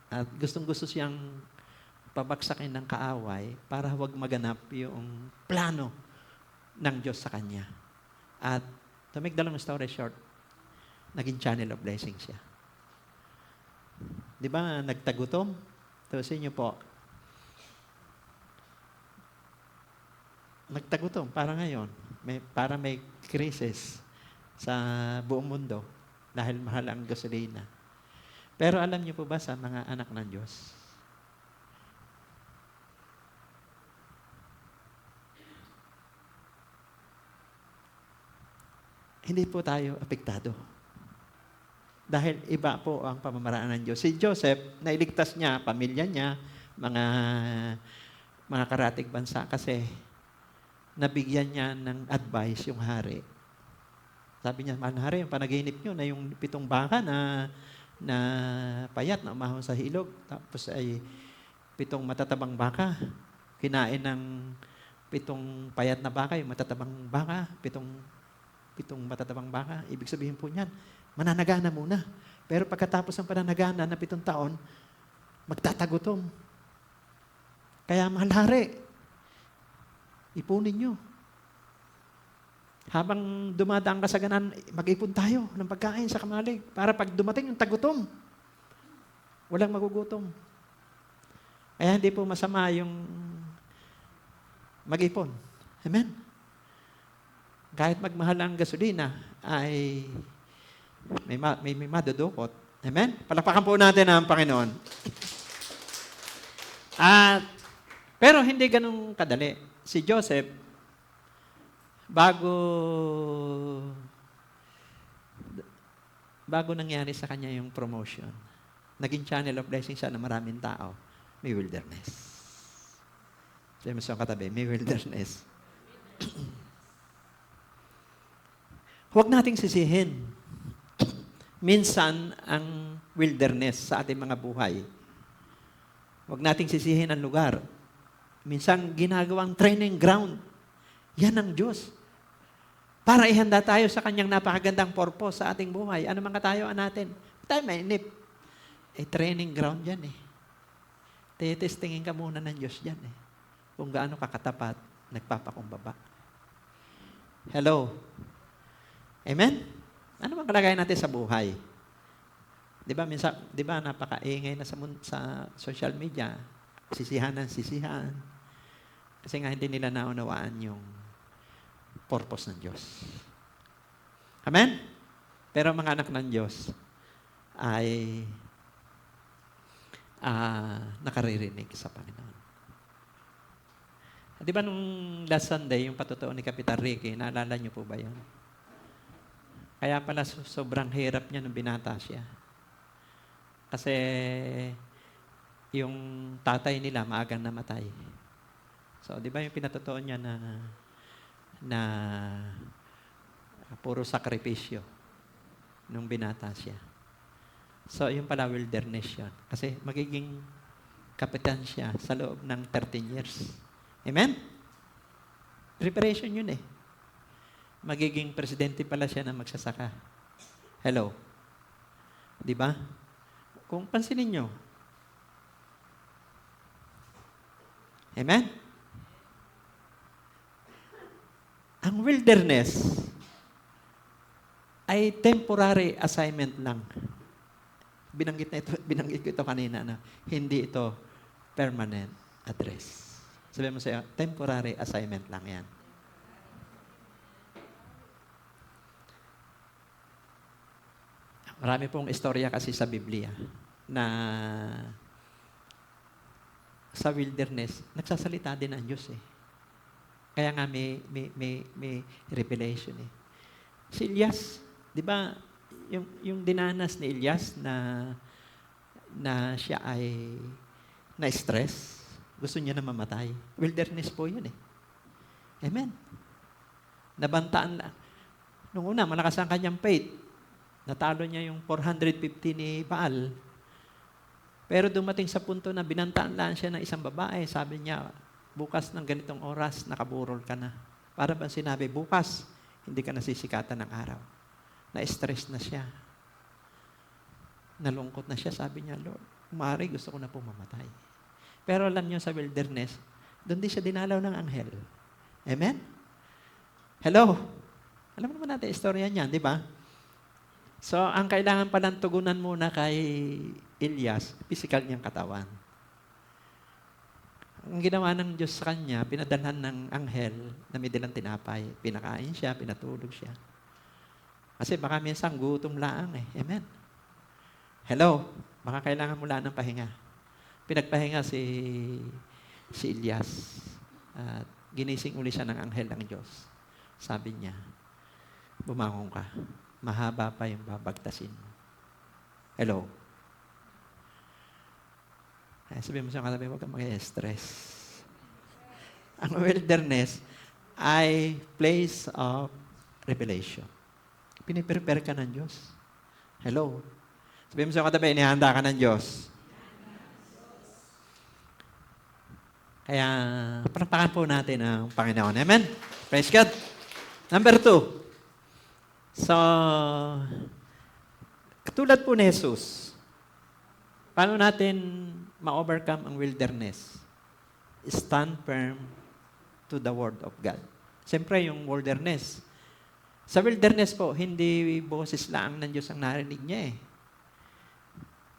At gustong-gusto siyang pabagsakin ng kaaway para huwag maganap yung plano ng Diyos sa kanya. At to make the long story short, naging channel of blessing siya. Di ba nagtagutom? Ito sa inyo po. Nagtagutom para ngayon. Para may crisis sa buong mundo dahil mahal ang gasolina. Pero alam niyo po ba sa mga anak ng Diyos, hindi po tayo apektado. Dahil iba po ang pamamaraan ng Diyos. Si Joseph, nailigtas niya, pamilya niya, mga karatig bansa kasi nabigyan niya ng advice yung hari. Sabi niya, mahal na hari, yung panaginip niyo na yung 7 baka na payat na umahon sa hilog. Tapos ay 7 matatabang baka. Kinain ng 7 payat na baka, yung matatabang baka, 7 matatabang baka. Ibig sabihin po niyan, mananagana muna. Pero pagkatapos ng pananagana na 7 taon, magtatagutom. Kaya mahal hari, ipunin nyo. Habang dumadaan ka sa ganan, mag-ipon tayo ng pagkain sa kamalig para pag dumating yung tagutom, walang magugutom. Kaya hindi po masama yung mag-ipon. Amen? Kahit magmahal ang gasolina, ay may madudukot. Amen? Palakpakan po natin ang Panginoon. Pero hindi ganun kadali. Si Joseph, bago nangyari sa kanya yung promotion, naging channel of blessing siya na maraming tao, may wilderness. Sabi mo sa katabi, may wilderness. Huwag nating sisihin. Minsan, ang wilderness sa ating mga buhay, huwag nating sisihin ang lugar. Minsan, ginagawang training ground. Yan ang Diyos. Para ihanda tayo sa kanyang napakagandang purpose sa ating buhay. Ano man katayuan natin? Tayo mainip. Training ground yan eh. Testingin ka muna ng Diyos yan eh. Kung gaano kakatapat, nagpapakumbaba. Hello? Amen? Ano bang kalagayan natin sa buhay? Di ba napakaingay na sa social media, sisihan ng sisihan. Kasi nga hindi nila naunawaan yung purpose ng Diyos. Amen? Pero mga anak ng Diyos ay nakaririnig sa Panginoon. Di ba nung last Sunday, yung patutuo ni Kapitan Ricky, naalala niyo po ba yun? Kaya pala sobrang hirap niya nung binata siya. Kasi yung tatay nila maagang namatay. So, di ba yung pinatotoo niya na puro sakripisyo nung binata siya. So, yung pala wilderness yun. Kasi magiging kapitan siya sa loob ng 13 years. Amen? Preparation yun eh. Magiging presidente pala siya na magsasaka. Hello? Di ba? Kung pansinin nyo. Amen? Ang wilderness ay temporary assignment lang. Binanggit ko ito kanina na hindi ito permanent address. Sabi mo sa'yo, temporary assignment lang yan. Marami pong istorya kasi sa Biblia na sa wilderness, nagsasalita din ang Diyos eh. Kaya nga may revelation eh. Si Elias, di ba, yung dinanas ni Elias na siya ay na-stress, gusto niya na mamatay. Wilderness po yun eh. Amen. Nabantaan lang. Nung una, malakas ang kanyang faith. Natalo niya yung 450 ni Baal. Pero dumating sa punto na binantaan lang siya ng isang babae. Sabi niya, bukas ng ganitong oras, nakaburol ka na. Para bang sinabi, bukas, hindi ka nasisikatan ng araw. Na-stress na siya. Nalungkot na siya. Sabi niya, Lord, umari, gusto ko na pumamatay. Pero alam niyo sa wilderness, doon din siya dinalaw ng anghel. Amen? Hello? Alam naman natin, istorya niyan, di ba? So, ang kailangan palang tugunan muna kay Elias, physical niyang katawan. Ang ginawa ng Diyos sa kanya, pinadalhan ng anghel na may dalang tinapay. Pinakain siya, pinatulog siya. Kasi baka minsan gutom laang eh. Amen? Hello? Baka kailangan mo lang ng pahinga. Pinagpahinga si Elias. At ginising uli siya ng anghel ng Diyos. Sabi niya, bumangon ka. Mahaba pa yung babagtasin mo. Hello? Ay, sabihin mo sa katabi, huwag kang mag-stress. Ang wilderness ay place of revelation. Piniprepare ka ng Diyos. Hello? Sabihin mo sa katabi, inihanda ka ng Diyos. Kaya, palakpakan po natin ang Panginoon. Amen? Praise God. Number 2. So, katulad po ni Jesus, paano natin ma-overcome ang wilderness? Stand firm to the Word of God. Siyempre, yung wilderness. Sa wilderness po, hindi boses lang ng Diyos ang narinig niya eh.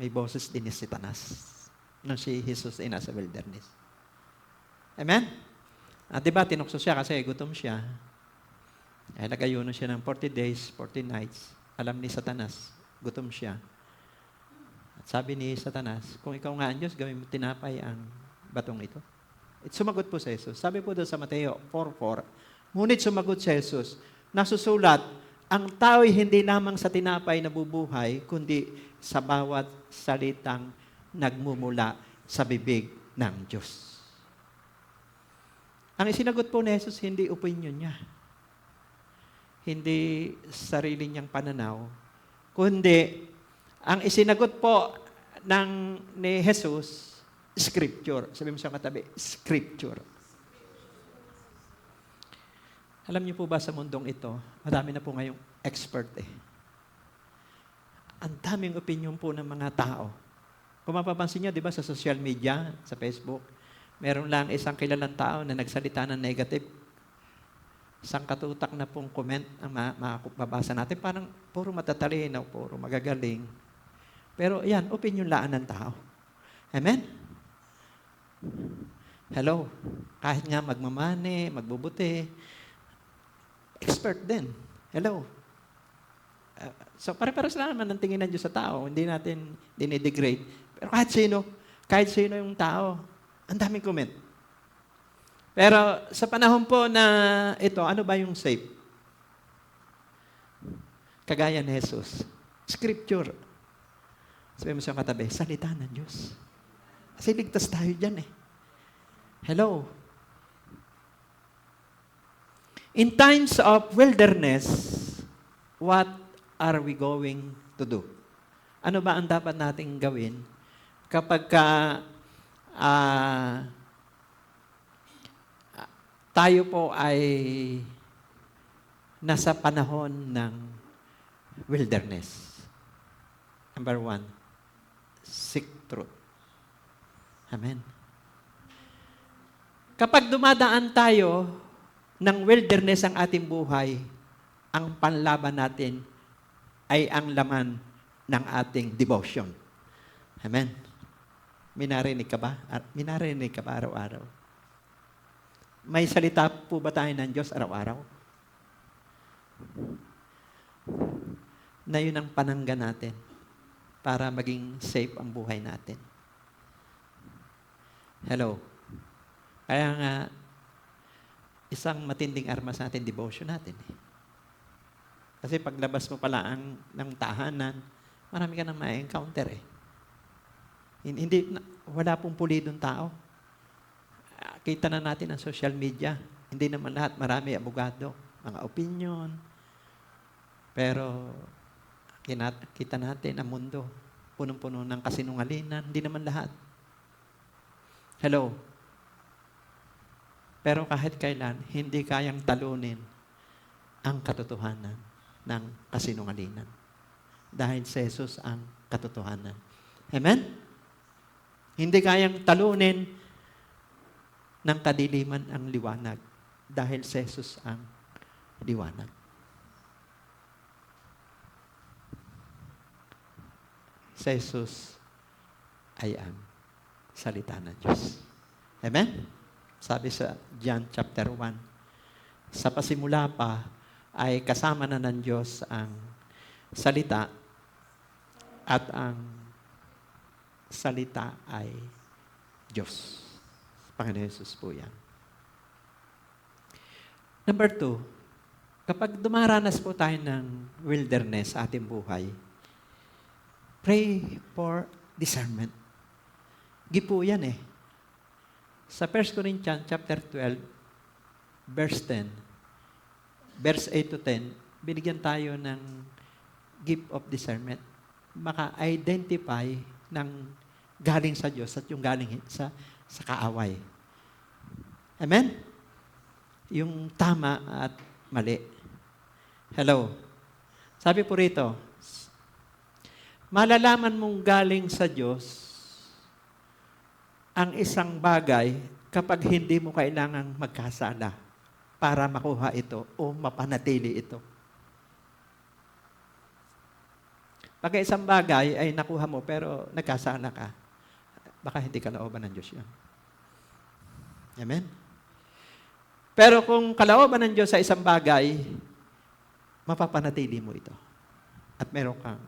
May boses din ni Satanas nung si Jesus ay nasa wilderness. Amen? At diba, tinukso siya kasi gutom siya. Ay nag-ayuno siya ng 40 days, 40 nights. Alam ni Satanas, gutom siya. At sabi ni Satanas, kung ikaw nga ang Diyos, gawin mo tinapay ang batong ito. At sumagot po si Jesus. Sabi po doon sa Mateo 4:4, ngunit sumagot si Jesus, nasusulat, ang tao'y hindi lamang sa tinapay nabubuhay, kundi sa bawat salitang nagmumula sa bibig ng Diyos. Ang isinagot po ni Jesus, hindi opinion niya. Hindi sarili niyang pananaw, kundi ang isinagot po ni Jesus, Scripture. Sabi mo sa katabi, Scripture. Alam niyo po ba sa mundong ito, madami na po ngayong expert eh. Ang daming opinion po ng mga tao. Kung mapapansin niyo, di ba sa social media, sa Facebook, meron lang isang kilalang tao na nagsalita ng negative. Isang katutak na pong comment ang mababasa natin. Parang puro matatalino, puro magagaling. Pero yan, opinion laan ng tao. Amen? Hello? Kahit nga magmamani, magbubuti, expert din. Hello? So pare-pares lang naman ang tingin ng Diyos sa tao. Hindi natin dinidegrade. Pero kahit sino yung tao, ang daming comment. Pero sa panahon po na ito, ano ba yung safe? Kagaya ni Jesus. Scripture. Sabi mo sa katabi, salita ng Diyos. Kasi ligtas tayo dyan eh. Hello? In times of wilderness, what are we going to do? Ano ba ang dapat nating gawin kapag tayo po ay nasa panahon ng wilderness? Number 1, seek truth. Amen. Kapag dumadaan tayo ng wilderness ang ating buhay, ang panlaban natin ay ang laman ng ating devotion. Amen. Minarinig ka ba? Minarinig ka ba araw-araw? May salita po ba tayo ng Diyos araw-araw? Na yun ang panangga natin para maging safe ang buhay natin. Hello? Kaya nga, isang matinding armas natin, devotion natin. Kasi paglabas mo pala ng tahanan, marami ka nang ma-encounter eh. Wala pong pulidong tao. Kita na natin ang social media. Hindi naman lahat, marami abogado, mga opinion. Pero Kita natin ang mundo, punong-puno ng kasinungalingan, hindi naman lahat. Hello? Pero kahit kailan, hindi kayang talunin ang katotohanan ng kasinungalingan. Dahil si Jesus ang katotohanan. Amen? Hindi kayang talunin ng kadiliman ang liwanag. Dahil si Jesus ang liwanag. Si Jesus ay ang salita ng Diyos. Amen? Sabi sa John chapter 1, sa pasimula pa ay kasama na ng Diyos ang salita at ang salita ay Diyos. Panginoon Jesus po yan. Number 2, kapag dumaranas po tayo ng wilderness sa ating buhay, pray for discernment. Gipo yan eh. Sa 1 Corinthians chapter 12, verse 10, verse 8 to 10, binigyan tayo ng gift of discernment. Maka-identify ng galing sa Diyos at yung galing sa kaaway. Amen? Yung tama at mali. Hello? Sabi po rito, malalaman mong galing sa Diyos ang isang bagay kapag hindi mo kailangang magkasala para makuha ito o mapanatili ito. Pag isang bagay ay nakuha mo pero nagkasala ka, baka hindi kalooban ng Diyos yun. Amen? Pero kung kalooban ng Diyos sa isang bagay, mapapanatili mo ito. At meron kang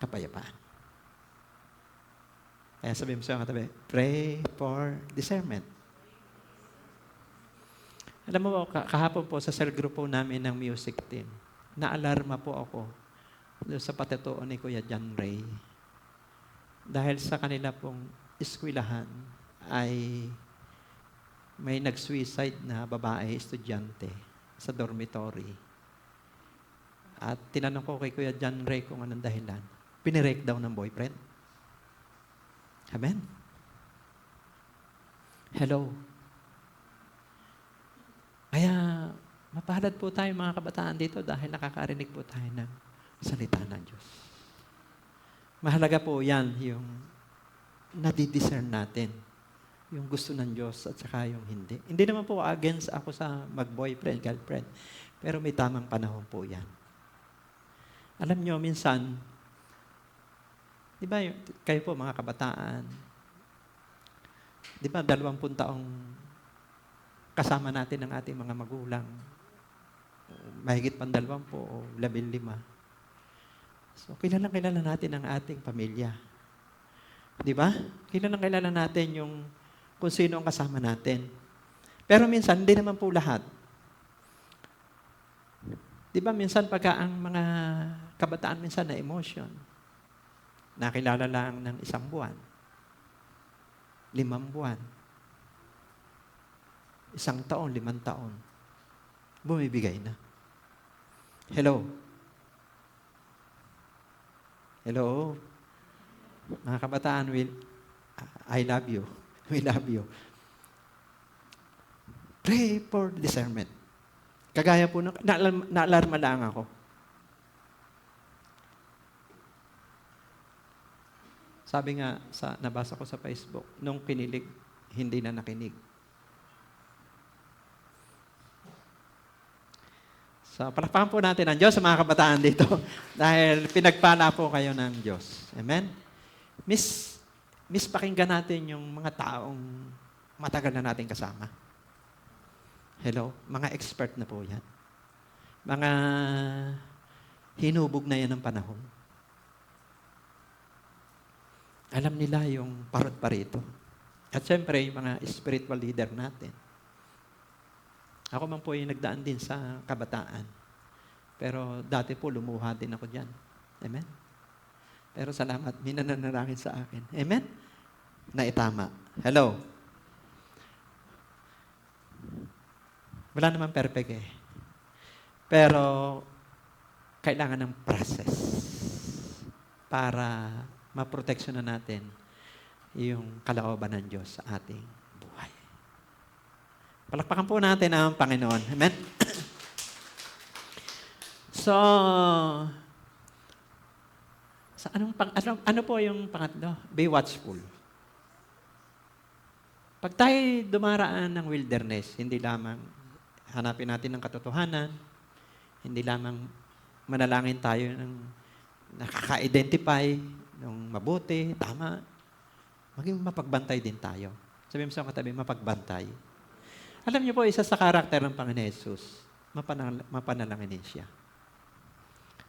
kapayapaan. Kaya sabi mo sa mga tabi, pray for discernment. Alam mo, kahapon po sa cell group po namin ng music team, naalarma po ako doon sa patotoo ni Kuya John Ray. Dahil sa kanila pong eskwelahan ay may nag-suicide na babae, estudyante, sa dormitory. At tinanong ko kay Kuya John Ray kung anong dahilan. Pinirake daw ng boyfriend. Amen? Hello? Kaya, mapalad po tayo mga kabataan dito dahil nakakarinig po tayo ng salita ng Diyos. Mahalaga po yan, yung nadidiscern natin. Yung gusto ng Diyos at saka yung hindi. Hindi naman po against ako sa mag-boyfriend, girlfriend. Pero may tamang panahon po yan. Alam nyo, minsan, di ba, kayo po mga kabataan, di ba 20 taong kasama natin ang ating mga magulang, mahigit pang 20 o 15. So, kilala natin ang ating pamilya. Di ba? Kilala natin yung kung sino ang kasama natin. Pero minsan, hindi naman po lahat. Di ba, minsan pagka ang mga kabataan minsan na emotion, nakilala lang ng 1 buwan, 5 buwan, 1 taon, 5 taon, bumibigay na. Hello? Hello? Mga kabataan, I love you. We love you. Pray for discernment. Kagaya po, naalarma lang ako. Sabi nga, nabasa ko sa Facebook, nung kinilig, hindi na nakinig. So, palakpakan po natin ang Diyos sa mga kabataan dito dahil pinagpala po kayo ng Diyos. Amen? Miss pakinggan natin yung mga taong matagal na natin kasama. Hello? Mga expert na po yan. Mga hinubog na yan ng panahon. Alam nila yung parot parito. At syempre, yung mga spiritual leader natin. Ako man po yung nagdaan din sa kabataan. Pero dati po, lumuha din ako dyan. Amen? Pero salamat, may nananalangin sa akin. Amen? Naitama. Hello? Wala naman perfect eh. Pero, kailangan ng process. para maproteksyonan natin yung kalooban ng Diyos sa ating buhay. Palakpakan po natin ang Panginoon. Amen? So, ano po yung pangatlo? Be watchful. Pag tayo dumaraan ng wilderness, hindi lamang hanapin natin ng katotohanan, hindi lamang manalangin tayo ng nakaka-identify ng mabuti, tama, maging mapagbantay din tayo. Sabihin mo sa katabi, mapagbantay. Alam niyo po, isa sa karakter ng Panginoon Jesus, mapanalanginin siya.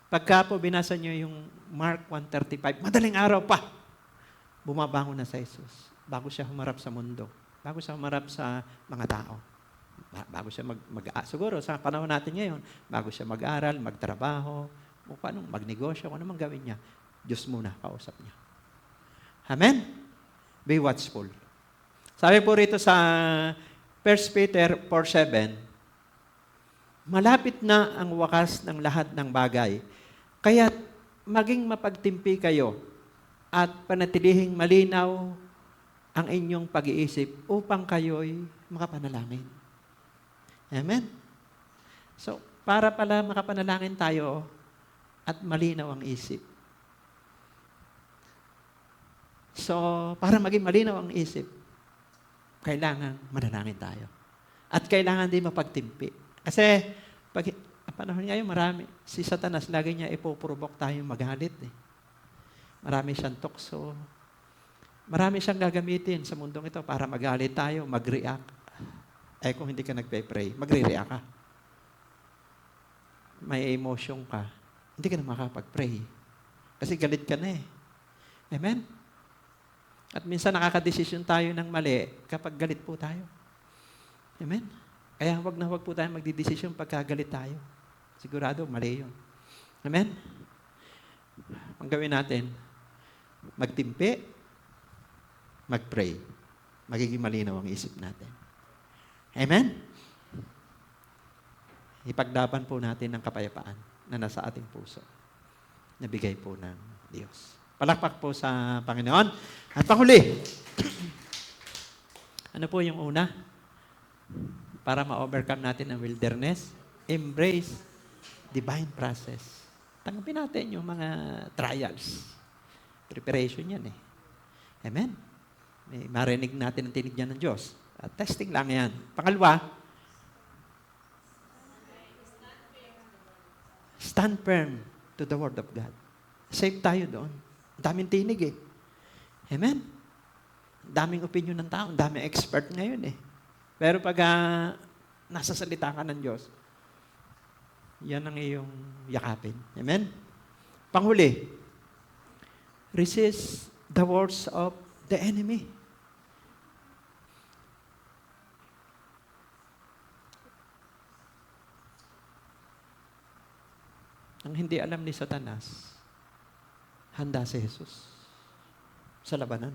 Pagka po binasa niyo yung Mark 1:35, madaling araw pa, bumabangon na sa Jesus bago siya humarap sa mundo, bago siya humarap sa mga tao. Bago siya siguro sa panahon natin ngayon, bago siya mag-aral, magtrabaho, o paano, magnegosyo, kung ano mang gawin niya, Diyos muna, kausap niya. Amen? Be watchful. Sabi po rito sa 1 Peter 4:7, malapit na ang wakas ng lahat ng bagay, kaya't maging mapagtimpi kayo at panatilihing malinaw ang inyong pag-iisip upang kayo'y makapanalangin. Amen? So, para pala makapanalangin tayo at malinaw ang isip. So, para maging malinaw ang isip, kailangan manalangin tayo. At kailangan din mapagtimpi. Kasi, pag panahon ngayon, marami. Si Satanas, lagi niya ipoprovok tayo magalit. Marami siyang tukso. Marami siyang gagamitin sa mundong ito para magalit tayo, mag-react. Eh kung hindi ka nagpe-pray, magre-react ka. May emotion ka, hindi ka na makapag-pray. Kasi galit ka na eh. Amen? At minsan nakakadesisyon tayo ng mali kapag galit po tayo. Amen? Kaya wag na wag po tayo magdidesisyon pagka galit tayo. Sigurado, mali yun. Amen? Ang gawin natin, magtimpi, mag-pray. Magiging malinaw ang isip natin. Amen? Ipaglaban po natin ang kapayapaan na nasa ating puso. Nabigay po ng Diyos. Palakpak po sa Panginoon. At panghuli, ano po yung una? Para ma-overcome natin ang wilderness, embrace divine process. Tanggapin natin yung mga trials. Preparation yan eh. Amen? May marinig natin ang tinig niya ng Diyos. Testing lang yan. Pangalawa, stand firm to the Word of God. Safe tayo doon. Ang daming tinig eh. Amen? Ang daming opinion ng tao. Ang daming expert ngayon eh. Pero pag nasa salita ka ng Diyos, yan ang iyong yakapin. Amen? Panghuli, resist the words of the enemy. Ang hindi alam ni Satanas, handa si Jesus sa labanan.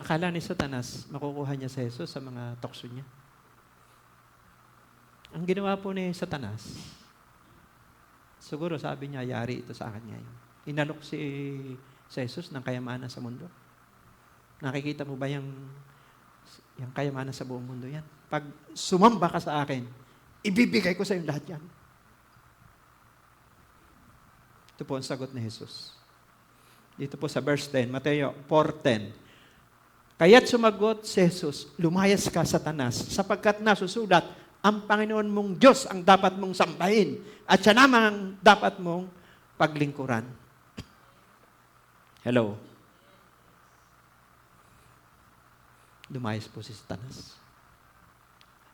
Akala ni Satanas, makukuha niya si Jesus sa mga tukso niya. Ang ginawa po ni Satanas, siguro sabi niya, yari ito sa akin ngayon. Inalok si Jesus ng kayamanan sa mundo. Nakikita mo ba yung kayamanan sa buong mundo yan? Pag sumamba ka sa akin, ibibigay ko sa iyo lahat yan. Ito po ang sagot ni Jesus. Dito po sa verse 10, Mateo 4:10. Kaya't sumagot si Jesus, lumayas ka, Satanas, sapagkat nasusulat, ang Panginoon mong Diyos ang dapat mong sambahin at siya naman ang dapat mong paglingkuran. Hello? Lumayas po si Satanas.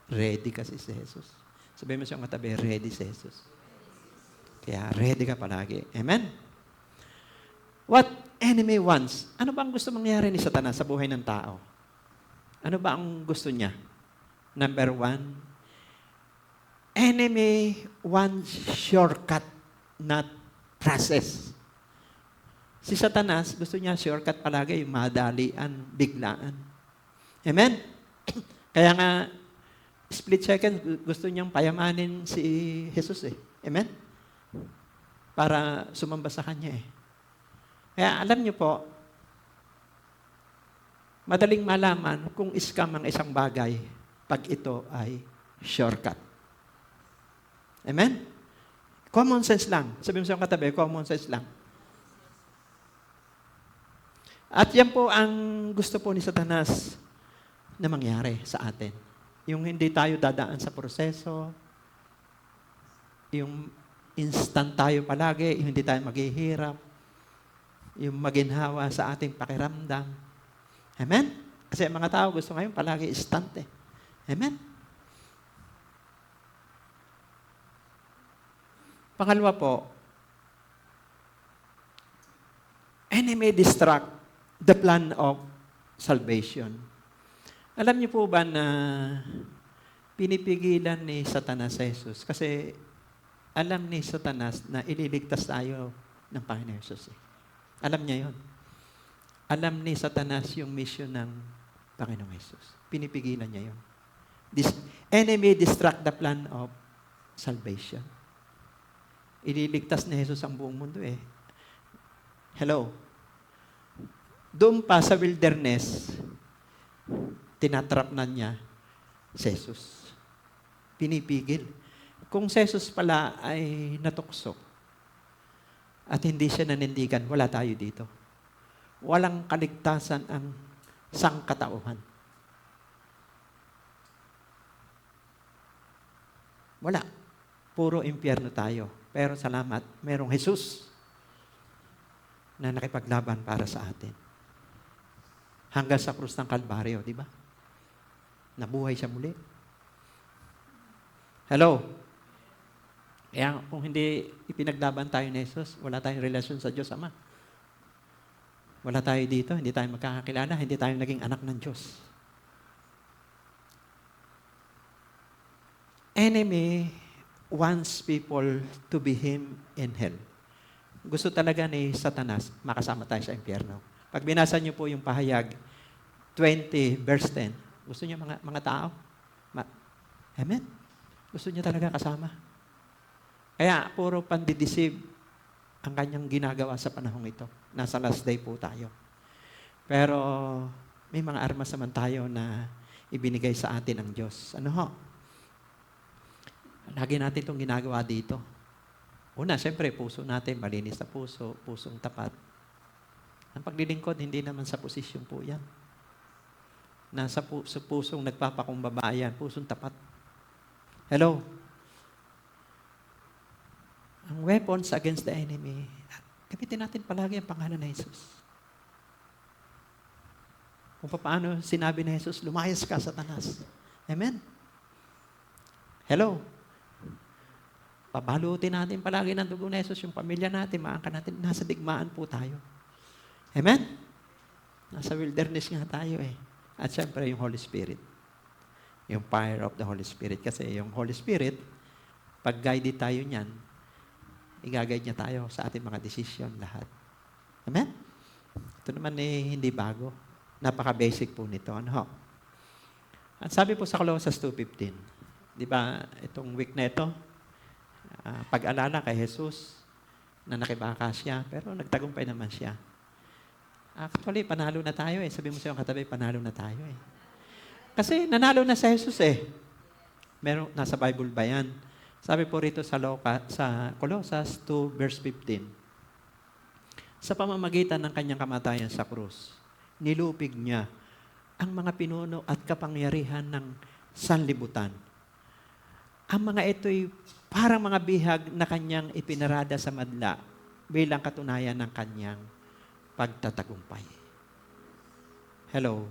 Ready kasi si Jesus. Sabihin mo siyang katabi, ready si Jesus. Kaya ready ka palagi. Amen? What enemy wants? Ano ba ang gusto mangyari ni Satanas sa buhay ng tao? Ano ba ang gusto niya? Number 1, enemy wants shortcut, not process. Si Satanas, gusto niya shortcut palagi, yung madalian, biglaan. Amen? Kaya nga, split second, gusto niyang payamanin si Jesus eh. Amen? para sumamba sa Kanya eh. Kaya alam niyo po, madaling malaman kung scam ang isang bagay pag ito ay shortcut. Amen? Common sense lang. Sabi mo sa iyong katabi, common sense lang. At yan po ang gusto po ni Satanas na mangyari sa atin. Yung hindi tayo dadaan sa proseso, yung instant tayo palagi, yung hindi tayo maghihirap, yung maginhawa sa ating pakiramdam. Amen? Kasi ang mga tao gusto ngayon palagi instant eh. Amen? Pangalawa po, enemy distract the plan of salvation. Alam niyo po ba na pinipigilan ni Satanas sa Jesus? Kasi alam ni Satanas na ililigtas tayo ng Panginoon Jesus. Alam niya yon. Alam ni Satanas yung mission ng Panginoong Jesus. Pinipigilan niya yon. This enemy distract the plan of salvation. Ililigtas ni Jesus ang buong mundo eh. Hello? Doon pa sa wilderness, tinatrap na niya si Jesus. Pinipigil. Kung si Jesus pala ay natukso at hindi siya nanindigan, wala tayo dito. Walang kaligtasan ang sangkatauhan. Wala. Puro impyerno tayo. Pero salamat, merong Jesus na nakipaglaban para sa atin. Hanggang sa krus ng Kalbaryo, di ba? Nabuhay siya muli. Hello? Kaya kung hindi ipinaglaban tayo ni Jesus, wala tayong relasyon sa Diyos Ama. Wala tayo dito, hindi tayo magkakakilala, hindi tayo naging anak ng Diyos. Enemy wants people to be him in hell. Gusto talaga ni Satanas makasama tayo sa impyerno. Pag binasa niyo po yung pahayag 20 verse 10, gusto niyo mga tao? Amen? Gusto niya talaga kasama. Kaya puro pandideceive ang kanyang ginagawa sa panahong ito. Nasa last day po tayo. Pero may mga armas naman tayo na ibinigay sa atin ng Diyos. Ano ho? Lagi natin itong ginagawa dito. Una, siyempre, puso natin, malinis na puso, pusong tapat. Ang paglilingkod, hindi naman sa posisyon po yan. Nasa pusong nagpapakumbaba yan, pusong tapat. Hello? Ang weapons against the enemy, gamitin natin palagi ang pangalan ng Jesus. Kung paano sinabi ni Jesus, lumayas ka, Satanas. Amen? Hello? Pabalutin natin palagi ng dugo ni Jesus yung pamilya natin, maangkan natin, nasa digmaan po tayo. Amen? Nasa wilderness nga tayo eh. At syempre yung Holy Spirit. Yung fire of the Holy Spirit. Kasi yung Holy Spirit, pag guided tayo niyan, i-guide niya tayo sa ating mga desisyon lahat. Amen? Ito naman eh, hindi bago. Napaka-basic po nito. Ano ho? At sabi po sa Colossus 2:15, di ba, itong week na ito, pag-alala kay Jesus na nakibaka siya, pero nagtagumpay naman siya. Actually, panalo na tayo eh. Sabi mo sa iyong katabi, panalo na tayo eh. Kasi nanalo na si Jesus eh. Nasa Bible ba yan? Sabi po rito sa Colossus 2 verse 15, sa pamamagitan ng kanyang kamatayan sa krus, nilupig niya ang mga pinuno at kapangyarihan ng sanlibutan. Ang mga ito'y parang mga bihag na kanyang ipinarada sa madla bilang katunayan ng kanyang pagtatagumpay. Hello?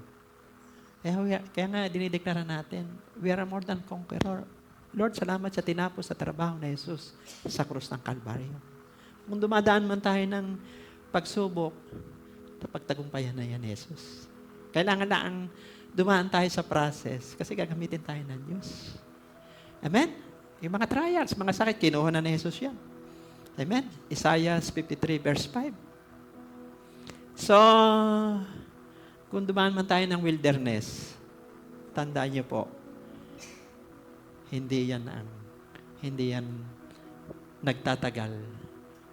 Kaya nga dinideklara natin, we are more than conqueror. Lord, salamat sa tinapos sa trabaho na Jesus sa krus ng Kalbaryo. Kung dumadaan man tayo ng pagsubok, pagtagumpayan na yan, Jesus. Kailangan lang dumaan tayo sa process kasi gagamitin tayo ng Diyos. Amen? Yung mga trials, mga sakit, kinuha na ni Jesus yan. Amen? Isaiah 53 verse 5. So, kung dumaan man tayo ng wilderness, tandaan niyo po, hindi yan nagtatagal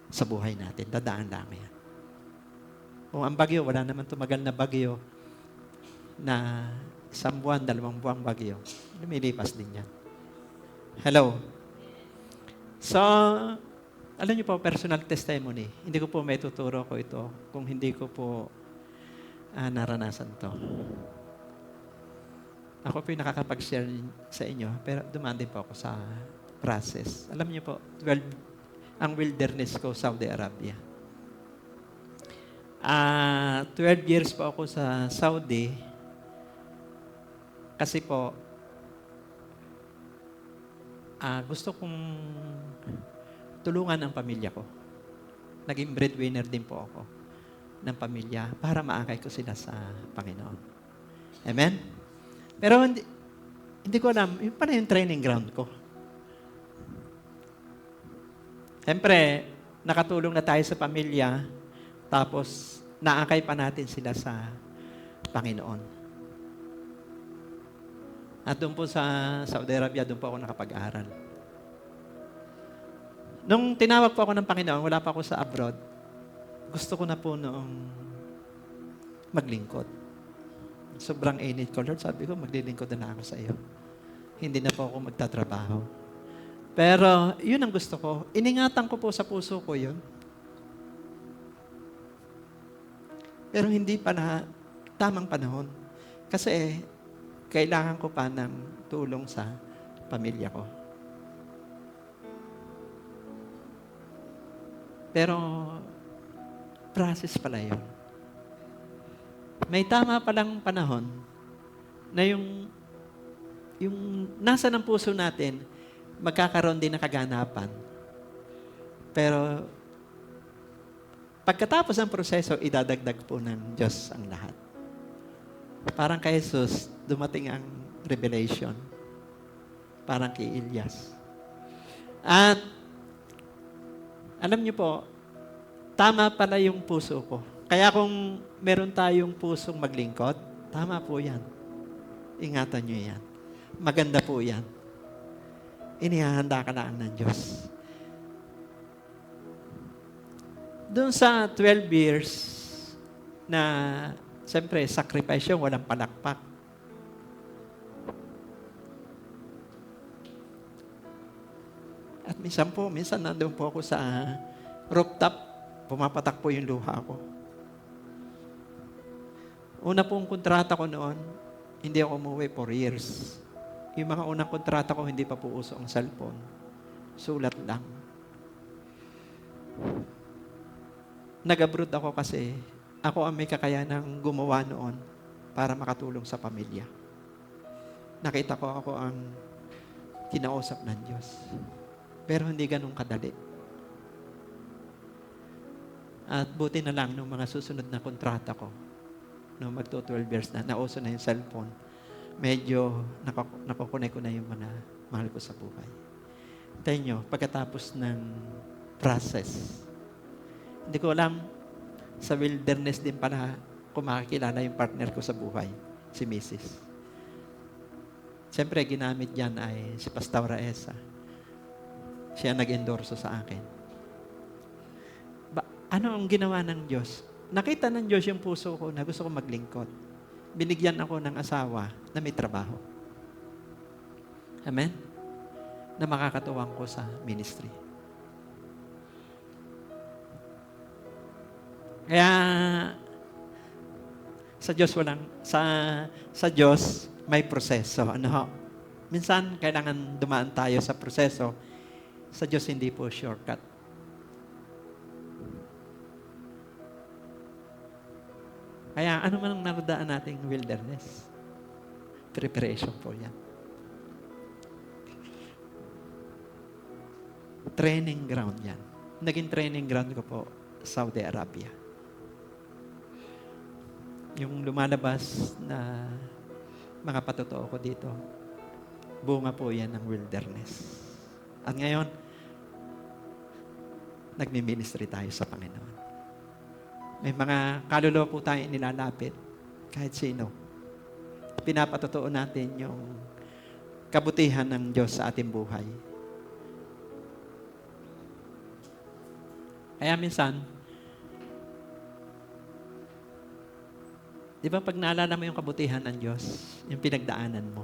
sa buhay natin. Dadaan lang yan. Kung ang bagyo, wala naman tumagal na bagyo na 1 buwan, 2 buwang bagyo. Lumilipas din yan. Hello? So, alam niyo po, personal testimony. Hindi ko po may tuturo ko ito kung hindi ko po naranasan to. Ako po yung nakakapag-share sa inyo, pero dumaan din po ako sa process. Alam niyo po, ang wilderness ko, Saudi Arabia. 12 years po ako sa Saudi kasi po gusto kong tulungan ang pamilya ko. Naging breadwinner din po ako ng pamilya para maakay ko sila sa Panginoon. Amen? Pero hindi ko alam, yun pala yung training ground ko. Siyempre, nakatulong na tayo sa pamilya, tapos naakay pa natin sila sa Panginoon. At doon po sa Saudi Arabia, doon po ako nakapag-aral. Nung tinawag po ako ng Panginoon, wala pa ako sa abroad, gusto ko na po noong maglingkod. Sobrang init ko, Lord, sabi ko, maglilingkod na ako sa iyo. Hindi na po ako magtatrabaho. Pero, yun ang gusto ko. Iningatan ko po sa puso ko yun. Pero hindi pa na tamang panahon. Kasi, kailangan ko pa ng tulong sa pamilya ko. Pero, process pala yun. May tama palang panahon na yung nasa ng puso natin, magkakaroon din ng kaganapan. Pero, pagkatapos ng proseso, idadagdag po ng Diyos ang lahat. Parang kay Jesus, dumating ang revelation. Parang kay Elias. At, alam niyo po, tama pala yung puso ko. Kaya kung meron tayong pusong maglingkod, tama po yan. Ingatan niyo yan. Maganda po yan. Inihahanda ka lang ng Diyos. Doon sa 12 years na, siyempre, sacrifice yun, walang palakpak. At minsan nandun po ako sa rooftop, pumapatak po yung luha ko. Una pong kontrata ko noon, hindi ako umuwi for years. Yung mga unang kontrata ko, hindi pa po uso ang cellphone. Sulat lang. Nag-abroad ako kasi ako ang may kakayanang gumawa noon para makatulong sa pamilya. Nakita ko ako ang kinausap ng Diyos. Pero hindi ganun kadali. At buti na lang nung mga susunod na kontrata ko, nung magto 12 years na, nauso na yung cellphone, medyo nakukunik ko na yung mga mahal ko sa buhay. Tayo nyo, pagkatapos ng process, hindi ko alam, sa wilderness din pala kung makakilala yung partner ko sa buhay, si Mrs. Siyempre, ginamit dyan ay si Pastor Raesa. Siya nag-endorso sa akin. Ano ang ginawa ng Diyos? Nakita ng Diyos yung puso ko na gusto ko maglingkod. Binigyan ako ng asawa na may trabaho. Amen? Na makakatuwang ko sa ministry. Kaya, sa Diyos sa Diyos may proseso. Ano ho? Minsan, kailangan dumaan tayo sa proseso. Sa Diyos, hindi po shortcut. Kaya ano man ang naradaan nating wilderness? Preparation po yan. Training ground yan. Naging training ground ko po, Saudi Arabia. Yung lumalabas na mga patotoo ko dito, bunga po yan ng wilderness. At ngayon, nagmi-ministry tayo sa Panginoon. May mga kaluluwa po tayo nilalapit, kahit sino. Pinapatotoo natin yung kabutihan ng Diyos sa ating buhay. Kaya minsan, di ba pag naalala mo yung kabutihan ng Diyos, yung pinagdaanan mo,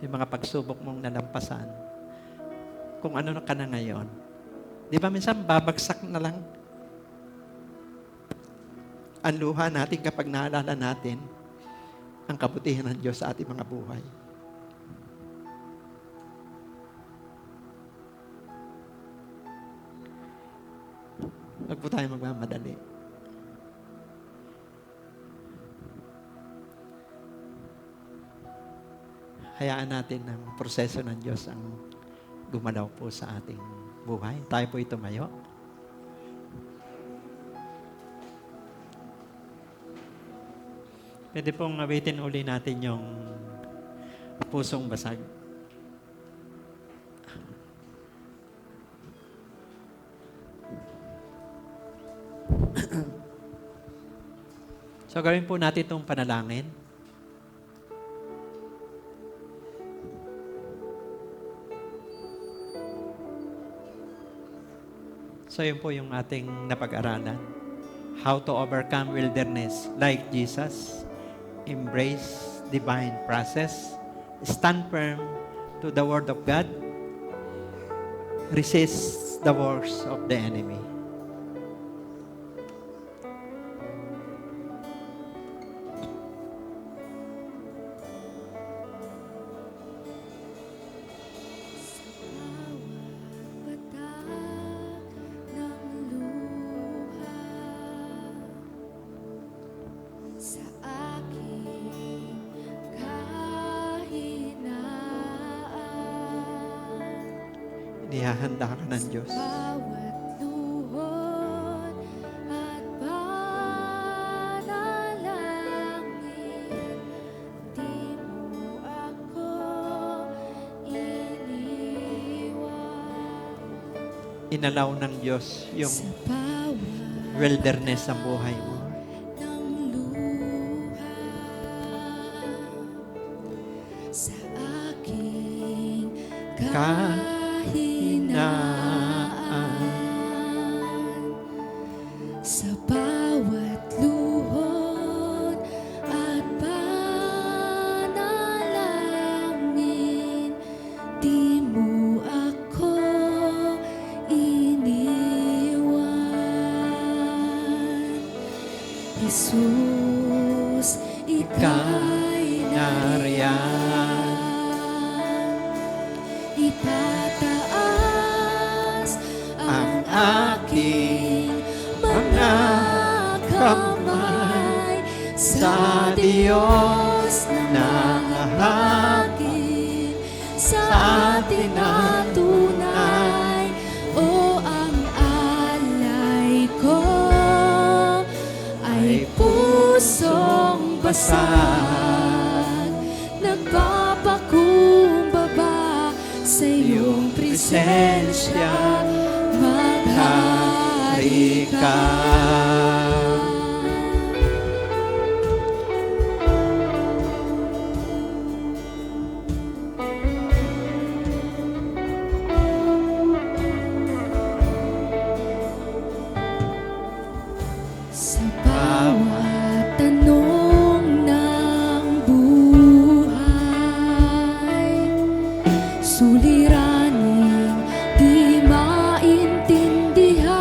yung mga pagsubok mong nalampasan, kung ano na ka na ngayon, di ba minsan babagsak na lang ang luha natin kapag naalala natin ang kabutihan ng Diyos sa ating mga buhay. Huwag po tayo magmamadali. Hayaan natin ang proseso ng Diyos ang gumalaw po sa ating buhay. Tayo po tumayo. Pwede pong awitin uli natin yung pusong basag. So gawin po natin itong panalangin. So yun po yung ating napag-aralan. How to overcome wilderness like Jesus. Embrace divine process. Stand firm to the Word of God. Resist the works of the enemy.
Sa aking kahinaan,
Inihahanda ka ng Diyos.
bawat luhod at panalangin, di mo ako iniwan.
Inalaw ng Diyos yung
Sa bawat
wilderness ng buhay mo.
ng luha, sa aking kahinaan, sa bawat luhod at panalangin, di mo ako iniwan. Jesus, ika'y nariyan. Itataas ang aking mga kamay sa Diyos na hahagin sa tinatunay. O ang alay ko ay pusong basag, nagpapakumbaba sa iyong presensya, maghari ka. Sa bawat tanong ng buhay, suliraning di maintindihan,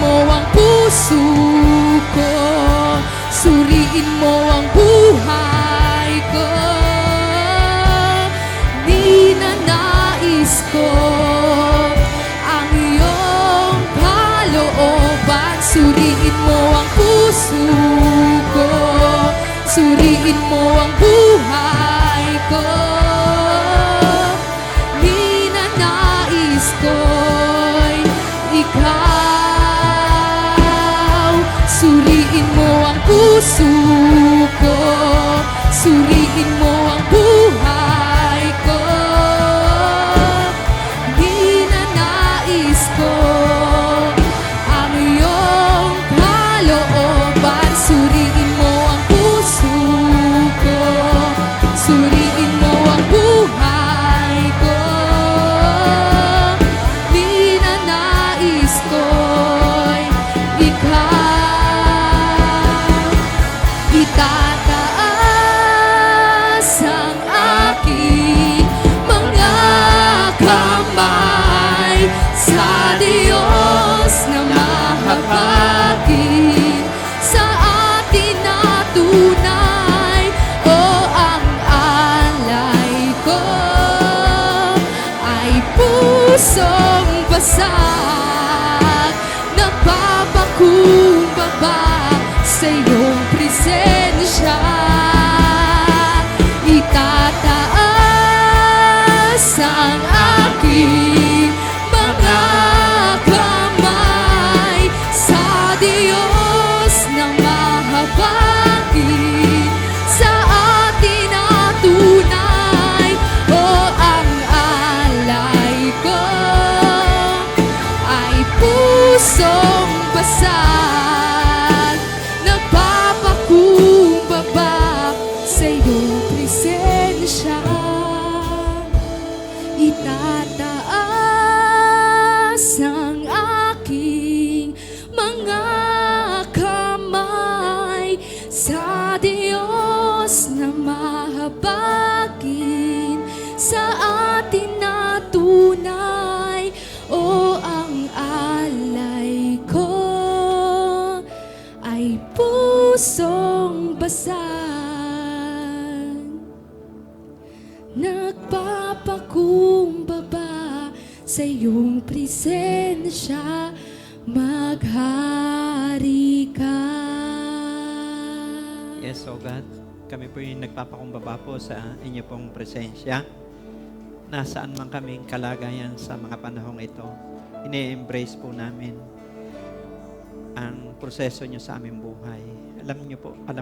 mo ang puso ko, suriin mo ang buhay ko. Ninanais ko ang iyong kalooban. Suriin mo ang puso ko, suriin mo ang buhay ko. Ninanais ko'y ikaw. Suriin mo ang puso ko, suriin mo ang buhay ko. Ninanais ko ang iyong kalooban. Suriin mo ang puso ko, suriin mo ang buhay ko. Ninanais ko'y ikaw. Itataas ang aking mga kamay sa Diyos na mahabagin, sa atin na tunay. O ang alay ko ay pusong basag, nagpapakumbaba sa iyong presensya. Itataas ang aking mga kamay sa Diyos na mahabagin, sa atin na tunay. O ang alay ko ay pusong basag, nagpapakumbaba sa iyong presensya. Itataas ang aking mga kamay sa Diyos na mahabagin, sa atin na tunay. O ang alay ko ay pusong basag, nagpapakumbaba sa iyong presensya. Maghari ka.
Yes, O God, kami po yung nagpapakumbaba po sa inyo pong presensya. Nasaan man kaming kalagayan sa mga panahong ito, ini-embrace po namin ang proseso nyo sa aming buhay. Alam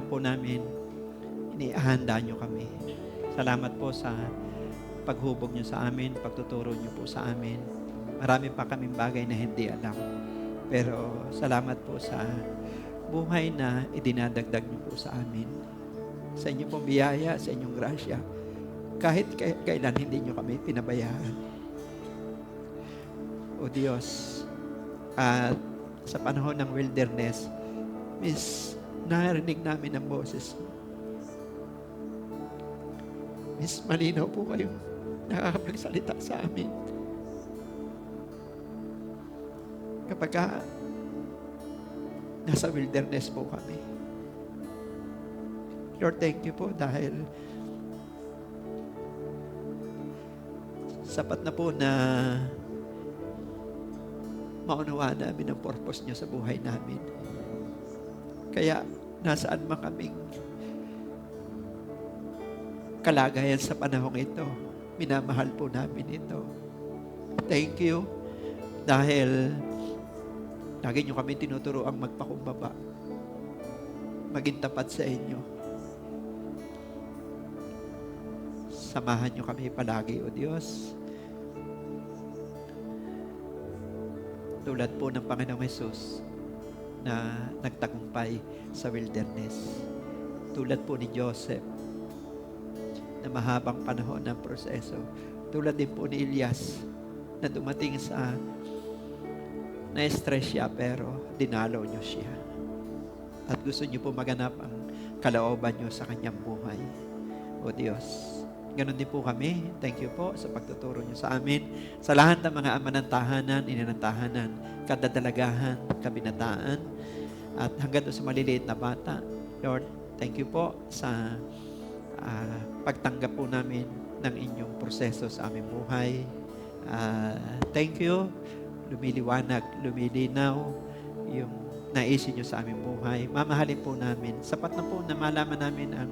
po namin, iniahanda nyo kami. Salamat po sa paghubog nyo sa amin, pagtuturo nyo po sa amin. Marami pa kaming bagay na hindi alam. Pero salamat po sa buhay na idinadagdag nyo po sa amin. Sa inyong pong biyaya, sa inyong grasya, kahit kailan hindi nyo kami pinabayaan. O Diyos, at sa panahon ng wilderness, narinig namin ang boses mo. Malinaw po kayo nakakapagsalita sa amin. Kapag nasa wilderness po kami. Lord, thank you po dahil sapat na po na maunawaan namin ang purpose niyo sa buhay namin. Kaya nasaan man kaming kalagayan sa panahong ito, minamahal po namin ito. Thank you dahil lagi nyo kami tinuturo ang magpakumbaba, maging tapat sa inyo. Samahan nyo kami palagi, O Diyos. Tulad po ng Panginoong Hesus na nagtagumpay sa wilderness. Tulad po ni Joseph na mahabang panahon ng proseso. Tulad din po ni Elias na dumating sa na-stress siya pero dinalaw niyo siya. At gusto niyo po maganap ang kalooban niyo sa kanyang buhay. O Diyos, Ganon din po kami. Thank you po sa pagtuturo niyo sa amin. Sa lahat ng mga ama ng tahanan, ina ng tahanan, kadadalagahan, kabinataan, at hanggang doon sa maliliit na bata. Lord, thank you po sa pagtanggap po namin ng inyong proseso sa aming buhay. Thank you. Lumiliwanag, lumilinaw yung naisin niyo sa aming buhay. Mamahalin po namin. Sapat na po na malaman namin ang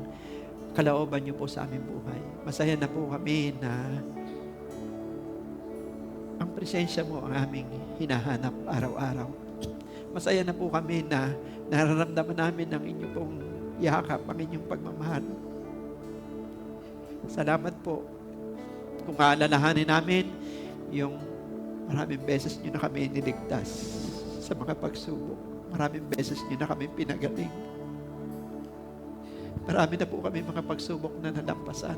kalooban niyo po sa aming buhay. Masaya na po kami na ang presensya mo ang aming hinahanap araw-araw. Masaya na po kami na nararamdaman namin ang inyong pong yakap, ang inyong pagmamahal. Salamat po. Kung aalalahanin namin yung maraming beses niyo na kami niligtas sa mga pagsubok. Maraming beses niyo na kami pinagaling. Marami na po kami mga pagsubok na nalampasan.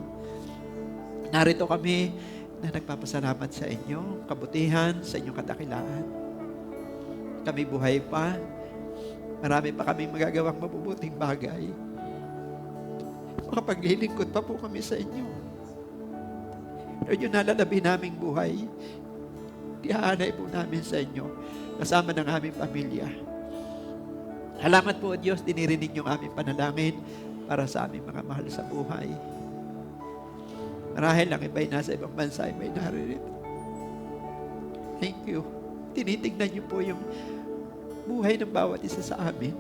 Narito kami na nagpapasalamat sa inyo, kabutihan, sa inyong kadakilaan. Kami buhay pa. Marami pa kami magagawang mabubuting bagay. Makapaglilingkod pa po kami sa inyo. Lord, yung nalalabi naming buhay, ihahanay po namin sa inyo, kasama ng aming pamilya. Salamat po, Diyos, dinirinig yung aming panalangin para sa aming mga mahal sa buhay. Marahil lang iba'y nasa ibang bansa, iba'y naririto. Thank you. Tinitignan niyo po yung buhay ng bawat isa sa amin.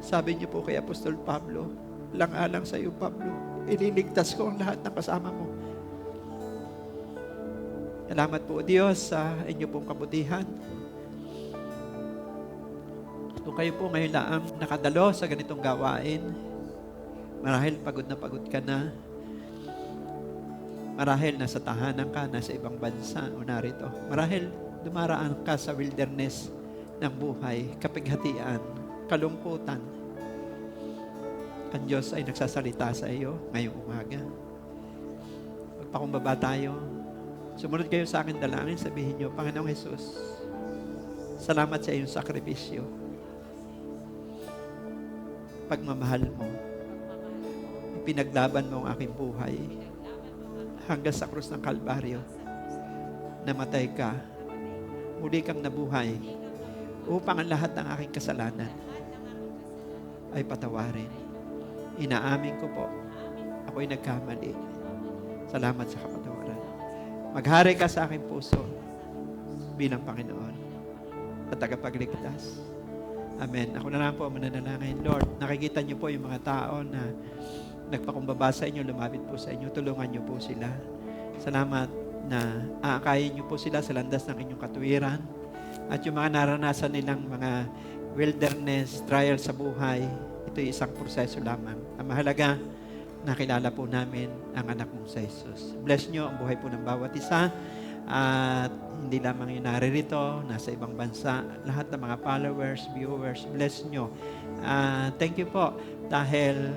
Sabi niyo po kay Apostol Pablo, lang-alang sa iyo, Pablo, ililigtas ko ang lahat ng kasama mo. Salamat po, Diyos, sa inyo pong kabutihan. Kung kayo po ngayon lang nakadalo sa ganitong gawain, marahil pagod ka na, marahil nasa tahanan ka, nasa ibang bansa o narito, marahil dumaraan ka sa wilderness ng buhay, kapighatian, kalungkutan. Ang Diyos ay nagsasalita sa iyo ngayong umaga. Magpakumbaba tayo. Sumunod kayo sa akin dalangin, sabihin niyo, Panginoong Jesus, salamat sa iyong sakripisyo. Pagmamahal mo, pinaglaban mo ang aking buhay hanggang sa krus ng Kalbaryo. Namatay ka, muli kang nabuhay upang ang lahat ng aking kasalanan ay patawarin. Inaamin ko po, ako'y nagkamali. Salamat sa kapatawaran. Maghari ka sa aking puso bilang Panginoon at tagapagligtas. Amen. Ako na lang po ang mananalangin. Lord, nakikita niyo po yung mga tao na nagpakumbaba sa inyo, lumapit po sa inyo, tulungan niyo po sila. Salamat na aakayin niyo po sila sa landas ng inyong katuwiran. At yung mga naranasan nilang mga wilderness, trial sa buhay, ito'y isang proseso lamang. Ang mahalaga, nakilala po namin ang anak mong sa Jesus. Bless niyo ang buhay po ng bawat isa. At hindi lamang yung naririto, nasa ibang bansa, lahat ng mga followers, viewers, bless nyo. Thank you po dahil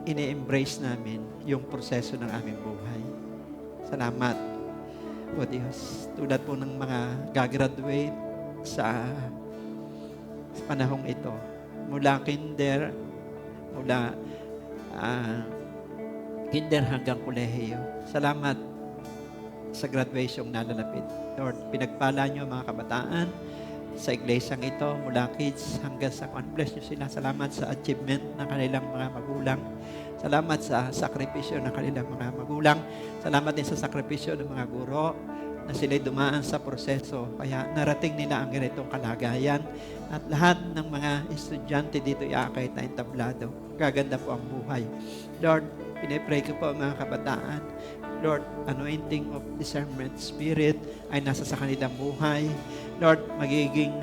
ini-embrace namin yung proseso ng aming buhay. Salamat, O Diyos. Tulad po ng mga gagraduate sa panahong ito, mula kinder hanggang kolehiyo. Salamat sa graduation nalalapit. Lord, pinagpala niyo mga kabataan sa iglesyang ito, mula kids hanggang sa bless niyo sila. Salamat sa achievement ng kanilang mga magulang. Salamat sa sakripisyo ng kanilang mga magulang. Salamat din sa sakripisyo ng mga guro na sila'y dumaan sa proseso. Kaya narating nila ang ganitong kalagayan. At lahat ng mga estudyante dito iakay na entablado. Gaganda po ang buhay. Lord, pinipray ko po ang mga kabataan. Lord, anointing of discernment spirit ay nasa sa kanilang buhay. Lord, magiging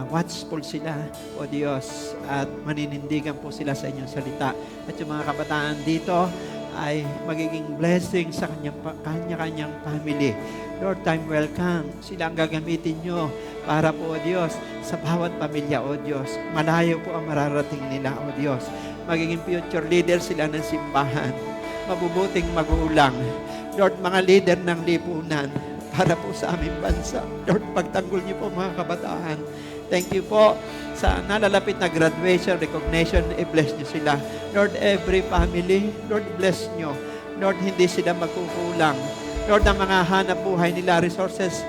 watchful sila, O Diyos, at maninindigan po sila sa inyong salita. At yung mga kabataan dito ay magiging blessing sa kanya-kanyang family. Lord, time will come. Sila ang gagamitin nyo para po, O Diyos, sa bawat pamilya, O Diyos. Malayo po ang mararating nila, O Diyos. Magiging future leader sila ng simbahan. Mabubuting magulang. Lord, mga leader ng lipunan para po sa aming bansa. Lord, pagtanggol niyo po mga kabataan. Thank you po sa nalalapit na graduation, recognition, i-bless niyo sila. Lord, every family, Lord, bless niyo. Lord, hindi sila magkukulang. Lord, ang mga hanap buhay nila, resources,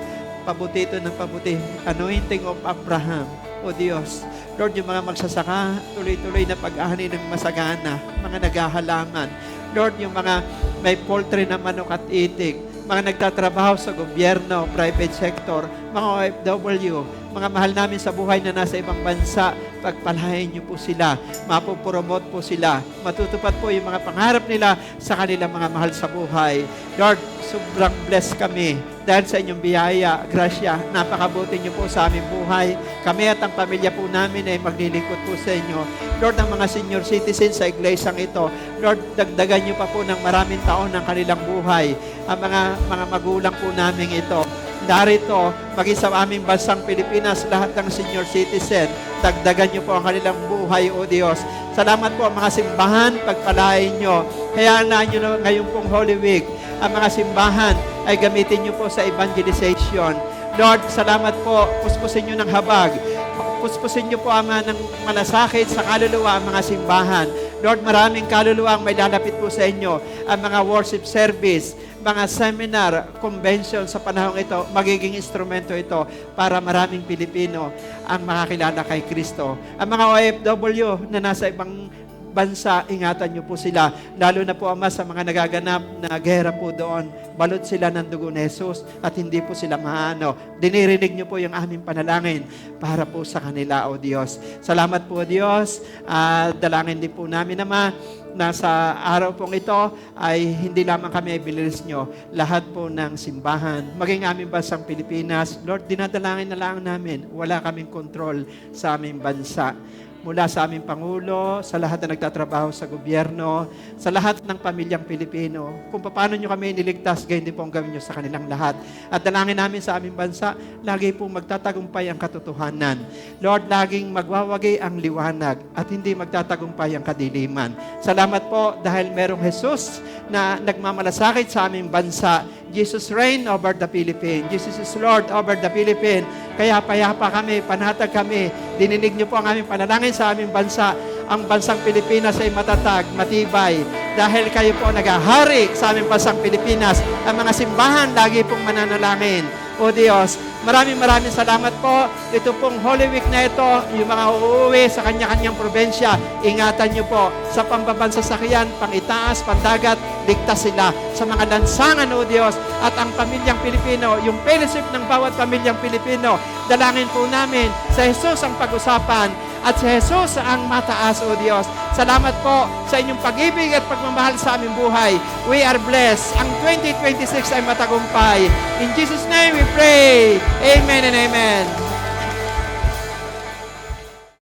pabuti ito ng pabuti. Anointing of Abraham, O Diyos. Lord, yung mga magsasaka, tuloy-tuloy na pag-ani ng masagana, mga naghahalaman. Lord, yung mga may poultry na manok at itik, mga nagtatrabaho sa gobyerno, private sector, mga OFW, mga mahal namin sa buhay na nasa ibang bansa, pagpalain niyo po sila, mapupromote po sila, matutupad po yung mga pangarap nila sa kanilang mga mahal sa buhay. Lord, sobrang blessed kami dahil sa inyong biyaya, grasya, napakabuti niyo po sa aming buhay. Kami at ang pamilya po namin ay maglilingkod po sa inyo. Lord, ang mga senior citizens sa iglesyang ito, Lord, dagdagan niyo pa po ng maraming taon ng kanilang buhay. Ang mga magulang po namin ito, narito, maging sa aming bansang Pilipinas, lahat ng senior citizen, dagdagan niyo po ang kanilang buhay, O Diyos. Salamat po ang mga simbahan, pagpalain niyo. Hayaan na niyo ngayon pong Holy Week, ang mga simbahan ay gamitin niyo po sa evangelization. Lord, salamat po, puspusin niyo ng habag. Puspusin niyo po ang ng malasakit sa kaluluwa ang mga simbahan. Lord, maraming kaluluwa ang may lalapit po sa inyo. Ang mga worship service, mga seminar, convention sa panahong ito, magiging instrumento ito para maraming Pilipino ang makakilala kay Kristo. Ang mga OFW na nasa ibang bansa, ingatan niyo po sila. Lalo na po, Ama, sa mga nagaganap na gera po doon. Balot sila ng dugo ni Jesus at hindi po sila maano. Dinirinig niyo po yung aming panalangin para po sa kanila, O Diyos. Salamat po, Diyos. Dalangin din po namin, Ama, na sa araw pong ito ay hindi lamang kami ay biliris nyo, lahat po ng simbahan, maging aming bansang Pilipinas. Lord, dinadalangin na lang namin, wala kaming kontrol sa aming bansa. Mula sa aming Pangulo, sa lahat na nagtatrabaho sa gobyerno, sa lahat ng pamilyang Pilipino, kung paano nyo kami niligtas, gayon din po ang gawin nyo sa kanilang lahat. At dalangin namin sa aming bansa, lagi po magtatagumpay ang katotohanan. Lord, laging magwawagi ang liwanag at hindi magtatagumpay ang kadiliman. Salamat po dahil merong Jesus na nagmamalasakit sa aming bansa. Jesus reign over the Philippines. Jesus is Lord over the Philippines. Kaya payapa kami, panatag kami. Dininig niyo po ang aming panalangin sa aming bansa. Ang bansang Pilipinas ay matatag, matibay. Dahil kayo po nagahari sa aming bansang Pilipinas. Ang mga simbahan lagi pong mananalangin. O Diyos, maraming salamat po. Ito pong Holy Week na ito, yung mga uuwi sa kanya-kanyang probensya, ingatan niyo po sa pambabansasakyan, pangitaas, pandagat, ligtas sila sa mga lansangan, O Diyos, at ang pamilyang Pilipino, yung fellowship ng bawat pamilyang Pilipino, dalangin po namin sa Jesus ang pag-usapan at si Jesus ang mataas, O Diyos. Salamat po sa inyong pag-ibig at pagmamahal sa aming buhay. We are blessed. Ang 2026 ay matagumpay. In Jesus' name we pray. Amen and amen.